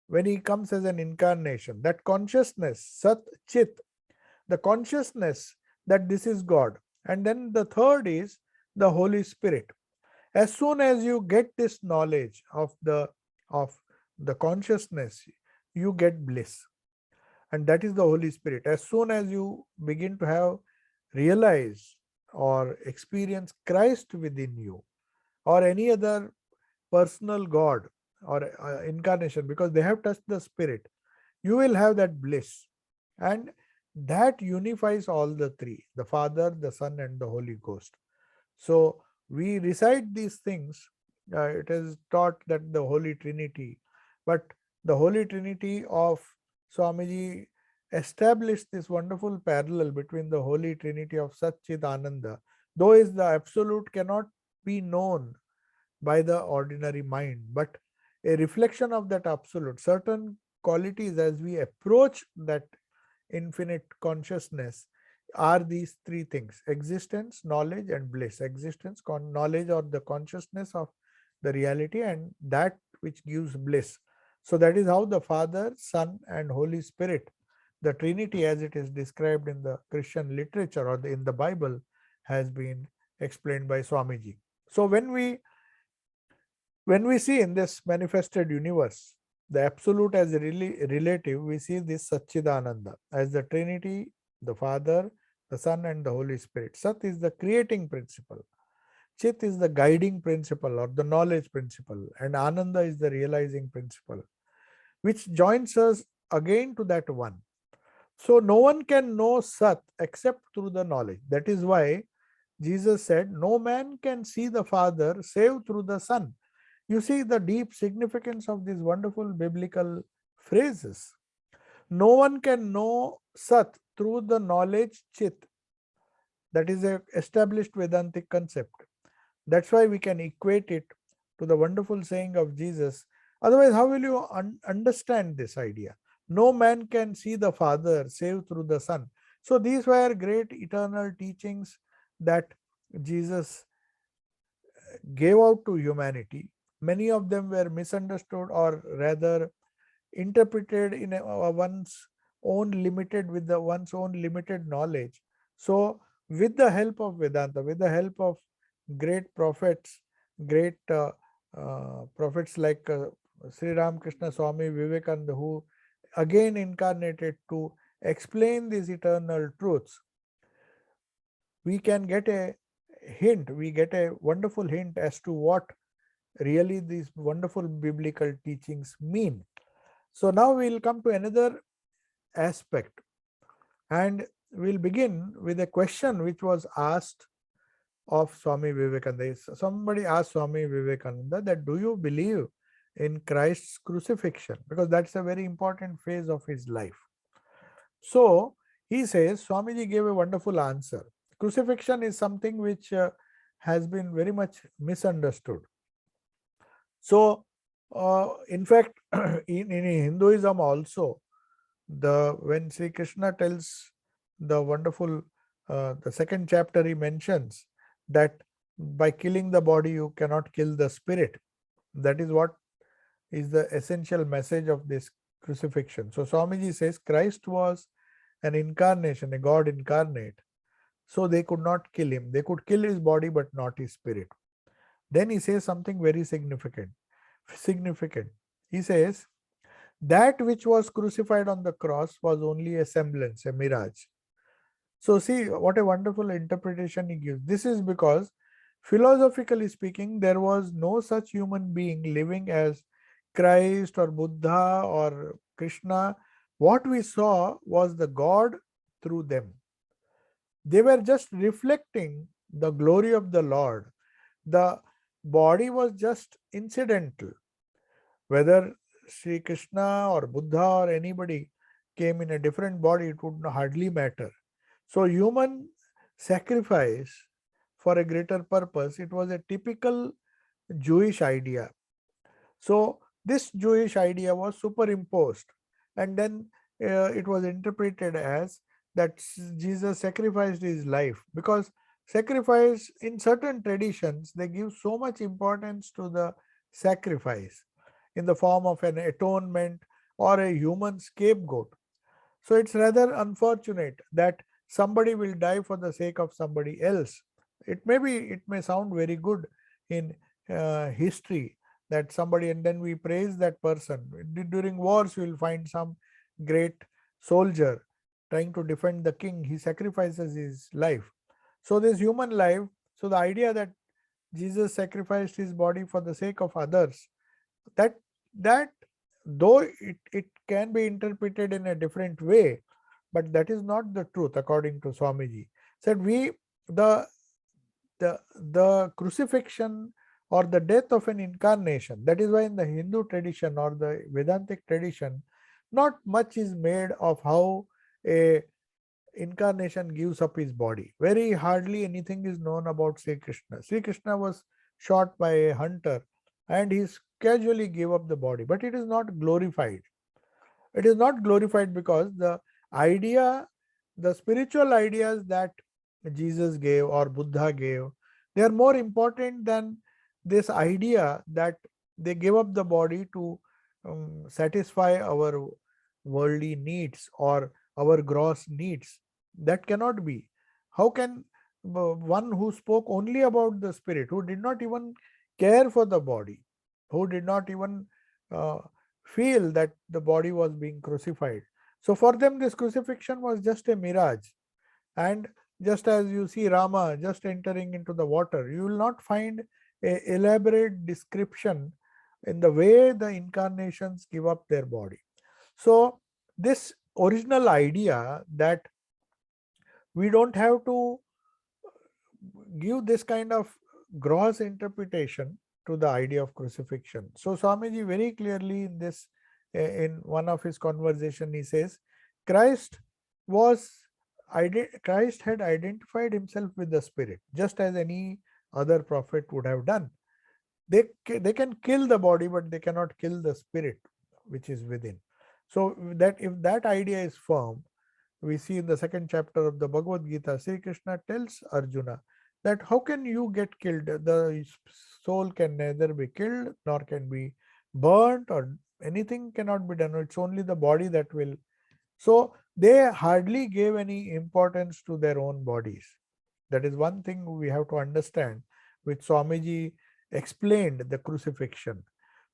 when he comes as an incarnation. That consciousness, Sat Chit, the consciousness that this is God. And then the third is the Holy Spirit. As soon as you get this knowledge of the consciousness, you get bliss. And that is the Holy Spirit. As soon as you begin to have realize or experience Christ within you, or any other personal God or incarnation, because they have touched the Spirit, you will have that bliss. And that unifies all the three, the Father, the Son, and the Holy Ghost. So we recite these things. It is taught that the Holy Trinity, but the Holy Trinity of Swamiji established this wonderful parallel between the Holy Trinity of Satchidananda, though is the absolute cannot be known by the ordinary mind, but a reflection of that absolute. Certain qualities as we approach that infinite consciousness are these three things: existence, knowledge, and bliss. Existence, knowledge, or the consciousness of the reality, and that which gives bliss. So that is how the Father, Son, and Holy Spirit, the Trinity as it is described in the Christian literature or in the Bible, has been explained by Swamiji. So when we see in this manifested universe the absolute as really relative, we see this Satchidananda as the Trinity, the Father, the Son, and the Holy Spirit. Sat is the creating principle, Chit is the guiding principle or the knowledge principle, and Ananda is the realizing principle, which joins us again to that one. So no one can know Sat except through the knowledge. That is why Jesus said, no man can see the Father save through the Son. You see the deep significance of these wonderful biblical phrases. No one can know Sat through the knowledge Chit. That is a established Vedantic concept. That's why we can equate it to the wonderful saying of Jesus. Otherwise, how will you understand this idea? No man can see the Father save through the Son. So these were great eternal teachings that Jesus gave out to humanity. Many of them were misunderstood or rather interpreted in one's own limited with the one's own limited knowledge. So with the help of Vedanta, with the help of great prophets, great prophets like Sri Ramakrishna Swami Vivekananda, who again incarnated to explain these eternal truths, we can get a hint, we get a wonderful hint as to what really these wonderful biblical teachings mean. So now we'll come to another aspect, and we'll begin with a question which was asked of Swami Vivekananda. Somebody asked Swami Vivekananda that, do you believe in Christ's crucifixion? Because that's a very important phase of his life. So he says, Swamiji gave a wonderful answer. Crucifixion is something which has been very much misunderstood. So, in fact, in Hinduism also, when Sri Krishna tells the wonderful, the second chapter, he mentions that by killing the body, you cannot kill the spirit. That is what is the essential message of this crucifixion. So Swamiji says Christ was an incarnation, a God incarnate. So they could not kill him. They could kill his body, but not his spirit. Then he says something very significant. He says, that which was crucified on the cross was only a semblance, a mirage. So see what a wonderful interpretation he gives. This is because, philosophically speaking, there was no such human being living as Christ or Buddha or Krishna. What we saw was the God through them. They were just reflecting the glory of the Lord. The body was just incidental. Whether Sri Krishna or Buddha or anybody came in a different body, it would hardly matter. So human sacrifice for a greater purpose, it was a typical Jewish idea. So this Jewish idea was superimposed, and then it was interpreted as that Jesus sacrificed his life, because sacrifice in certain traditions, they give so much importance to the sacrifice in the form of an atonement or a human scapegoat. So it's rather unfortunate that somebody will die for the sake of somebody else. It may sound very good in history that somebody, and then we praise that person. During wars, you will find some great soldier trying to defend the king. He sacrifices his life. So this human life, so the idea that Jesus sacrificed his body for the sake of others, that though it can be interpreted in a different way, but that is not the truth according to Swamiji. Said the crucifixion or the death of an incarnation. That is why in the Hindu tradition or the Vedantic tradition, not much is made of how a incarnation gives up his body. Very hardly anything is known about Sri Krishna. Sri Krishna was shot by a hunter and he casually gave up the body, but it is not glorified. It is not glorified because the spiritual ideas that Jesus gave or Buddha gave, they are more important than this idea that they gave up the body to satisfy our worldly needs or our gross needs. That cannot be. How can one who spoke only about the spirit, who did not even care for the body, who did not even feel that the body was being crucified? So for them, this crucifixion was just a mirage. And just as you see Rama just entering into the water, you will not find an elaborate description in the way the incarnations give up their body. So this original idea that we don't have to give this kind of gross interpretation to the idea of crucifixion. So Swamiji very clearly in this, in one of his conversation, he says, Christ had identified himself with the spirit, just as any other prophet would have done. They can kill the body, but they cannot kill the spirit which is within. So that if that idea is firm, we see in the second chapter of the Bhagavad Gita, Sri Krishna tells Arjuna that how can you get killed? The soul can neither be killed nor can be burnt, or anything cannot be done. It's only the body that will. So they hardly gave any importance to their own bodies. That is one thing we have to understand, which Swamiji explained the crucifixion.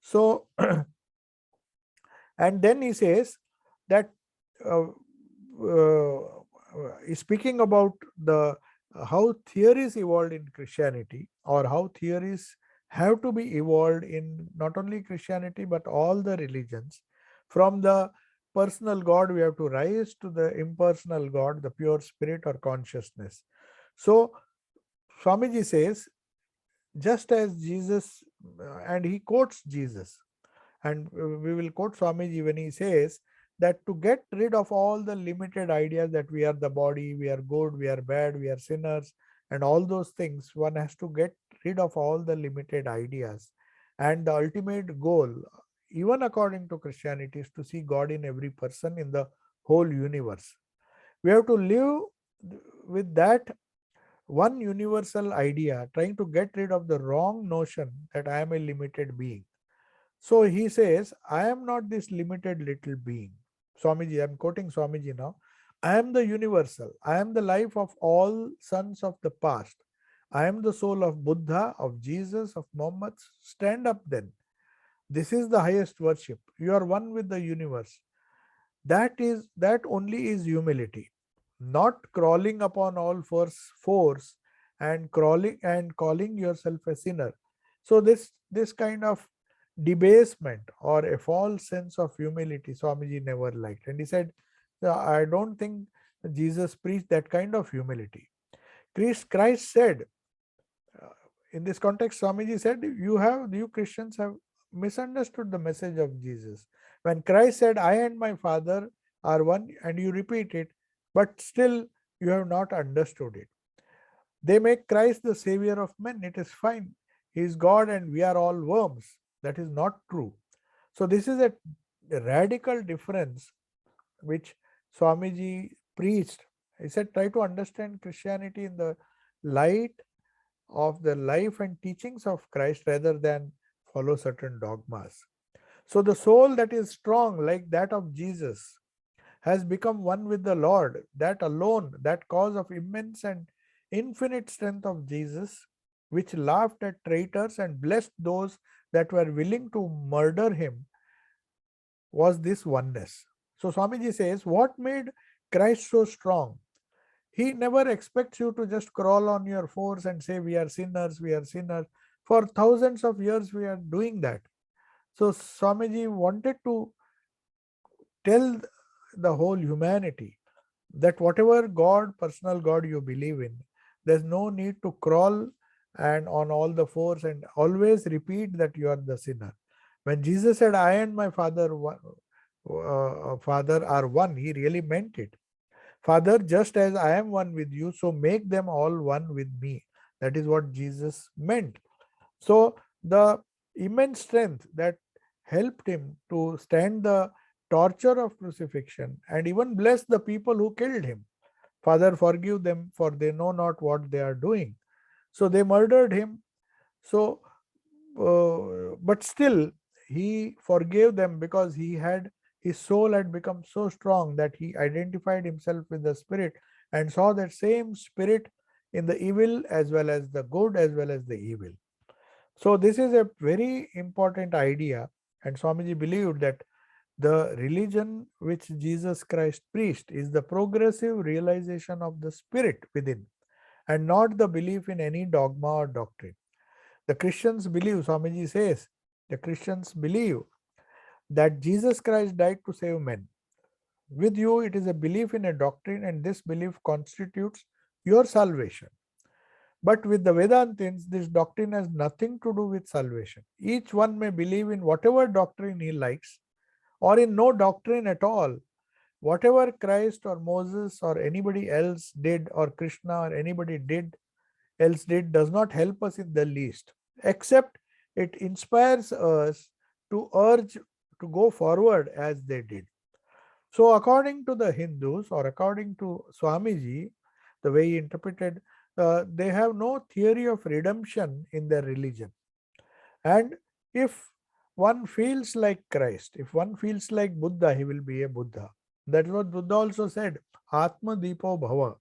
So, and then he says that speaking about the how theories evolved in Christianity, or how theories have to be evolved in not only Christianity but all the religions. From the personal God, we have to rise to the impersonal God, the pure spirit or consciousness. So Swamiji says, just as Jesus, and he quotes Jesus, and we will quote Swamiji when he says that to get rid of all the limited ideas that we are the body, we are good, we are bad, we are sinners, and all those things, one has to get rid of all the limited ideas. And the ultimate goal, even according to Christianity, is to see God in every person in the whole universe. We have to live with that one universal idea, trying to get rid of the wrong notion that I am a limited being. So he says, I am not this limited little being. Swamiji, I am quoting Swamiji now. I am the universal. I am the life of all sons of the past. I am the soul of Buddha, of Jesus, of Muhammad. Stand up then. This is the highest worship. You are one with the universe. That only is humility, not crawling upon all fours and crawling and calling yourself a sinner. So this kind of debasement or a false sense of humility, Swamiji never liked, and he said, I don't think Jesus preached that kind of humility. Christ said, uh, in this context, Swamiji said, you Christians have misunderstood the message of Jesus. When Christ said, I and my Father are one, and you repeat it, but still you have not understood it. They make Christ the savior of men. It is fine. He is God and we are all worms. That is not true. So this is a radical difference which Swamiji preached. He said, try to understand Christianity in the light of the life and teachings of Christ rather than follow certain dogmas. So the soul that is strong, like that of Jesus, has become one with the Lord. That alone, that cause of immense and infinite strength of Jesus, which laughed at traitors and blessed those that were willing to murder him, was this oneness. So Swamiji says, what made Christ so strong? He never expects you to just crawl on your fours and say, we are sinners, we are sinners. For thousands of years, we are doing that. So Swamiji wanted to tell the whole humanity that whatever God, personal God you believe in, there's no need to crawl and on all the fours and always repeat that you are the sinner. When Jesus said, I and my Father are one, he really meant it. Father, just as I am one with you, so make them all one with me. That is what Jesus meant. So the immense strength that helped him to stand the torture of crucifixion and even bless the people who killed him. Father, forgive them, for they know not what they are doing. So they murdered him. So, but still, he forgave them because his soul had become so strong that he identified himself with the spirit and saw that same spirit in the evil as well as the good as well as the evil. So this is a very important idea, and Swamiji believed that the religion which Jesus Christ preached is the progressive realization of the spirit within and not the belief in any dogma or doctrine. The Christians believe, Swamiji says, the Christians believe that Jesus Christ died to save men. With you, it is a belief in a doctrine, and this belief constitutes your salvation. But with the Vedantins, this doctrine has nothing to do with salvation. Each one may believe in whatever doctrine he likes or in no doctrine at all. Whatever Christ or Moses or anybody else did, or Krishna or anybody else did, does not help us in the least, except it inspires us to urge to go forward as they did. So according to the Hindus, or according to Swamiji, the way he interpreted, they have no theory of redemption in their religion. And if one feels like Christ, if one feels like Buddha, he will be a Buddha. That's what Buddha also said, Atma Deepo Bhava.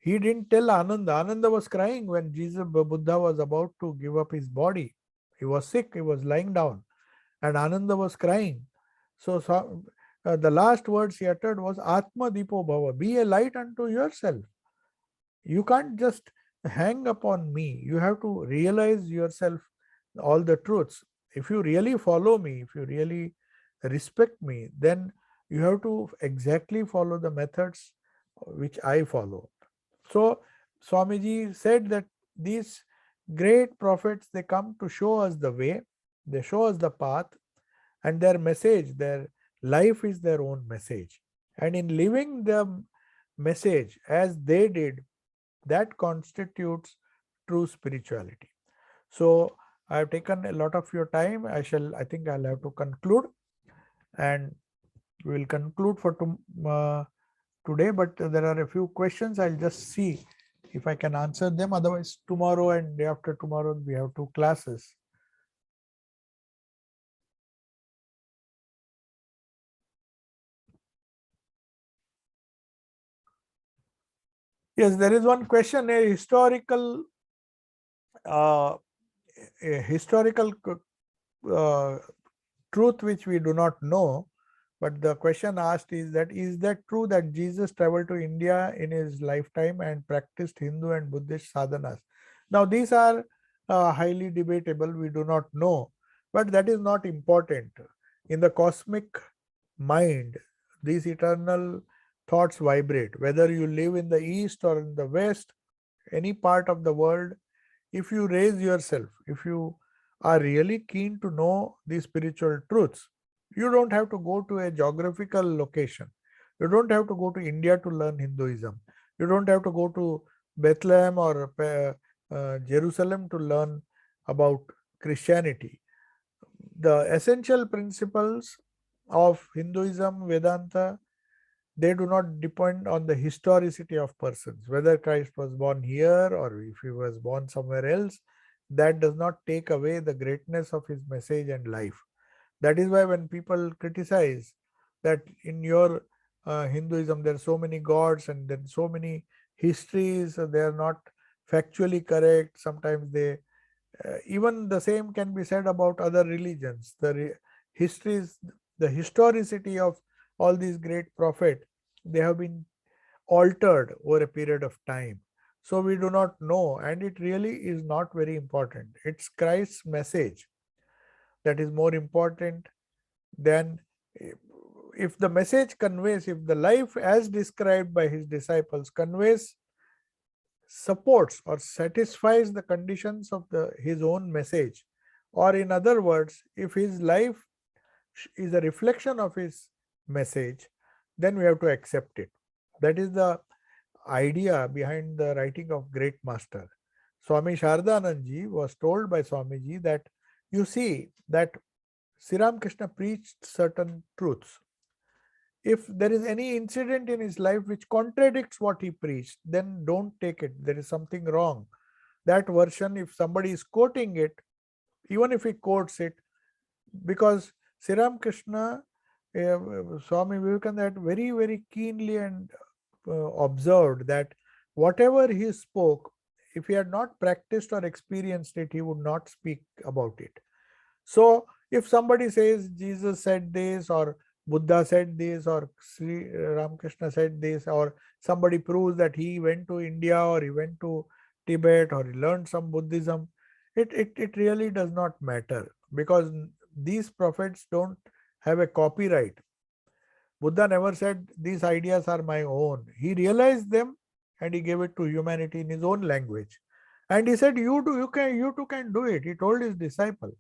He didn't tell Ananda. Ananda was crying when Buddha was about to give up his body. He was sick, he was lying down, and Ananda was crying. So the last words he uttered was Atma Deepo Bhava. Be a light unto yourself. You can't just hang upon me. You have to realize yourself all the truths. If you really follow me, if you really respect me, then you have to exactly follow the methods which I follow. So Swamiji said that these great prophets, they come to show us the way, they show us the path, and their message, their life is their own message. And in living the message as they did, that constitutes true spirituality. So I have taken a lot of your time. I think I'll have to conclude, and we will conclude for today, but there are a few questions. I'll just see if I can answer them. Otherwise, tomorrow and day after tomorrow, we have 2 classes. Yes, there is one question, uh, a historical truth which we do not know. But the question asked is that true that Jesus traveled to India in his lifetime and practiced Hindu and Buddhist sadhanas? Now, these are highly debatable. We do not know, but that is not important. In the cosmic mind, these eternal thoughts vibrate. Whether you live in the East or in the West, any part of the world, if you raise yourself, if you are really keen to know these spiritual truths, you don't have to go to a geographical location. You don't have to go to India to learn Hinduism. You don't have to go to Bethlehem or Jerusalem to learn about Christianity. The essential principles of Hinduism, Vedanta, they do not depend on the historicity of persons. Whether Christ was born here or if he was born somewhere else, that does not take away the greatness of his message and life. That is why when people criticize that in your Hinduism there are so many gods and then so many histories, they are not factually correct. Sometimes they even the same can be said about other religions. Histories, the historicity of all these great prophets, they have been altered over a period of time. So we do not know, and it really is not very important. It's Christ's message that is more important than if the message conveys, if the life as described by his disciples conveys, supports or satisfies the conditions of his own message, or in other words, if his life is a reflection of his message, then we have to accept it. That is the idea behind the writing of great master. Swami Shardanandji was told by Swamiji that you see that Sri Ramakrishna preached certain truths. If there is any incident in his life which contradicts what he preached, then don't take it. There is something wrong. That version, if somebody is quoting it, even if he quotes it, because Sri Ramakrishna, Swami Vivekananda had very, very keenly and observed that whatever he spoke, if he had not practiced or experienced it, he would not speak about it. So if somebody says Jesus said this, or Buddha said this, or Sri Ramakrishna said this, or somebody proves that he went to India or he went to Tibet or he learned some Buddhism, it really does not matter, because these prophets don't have a copyright. Buddha never said these ideas are my own. He realized them and he gave it to humanity in his own language. And he said, you too can do it. He told his disciple.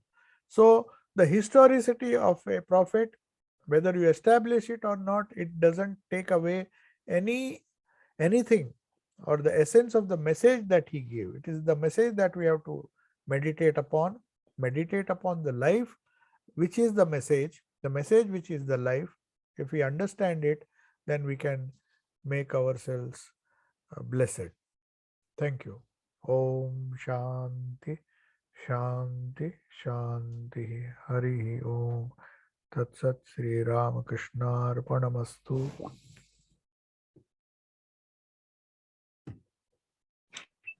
So the historicity of a prophet, whether you establish it or not, it doesn't take away anything or the essence of the message that he gave. It is the message that we have to meditate upon the life, which is the message which is the life. If we understand it, then we can make ourselves blessed. Thank you. Om Shanti Shanti Shanti. Hari Om. Tat Sat Sri Ramakrishna Arpanamastu.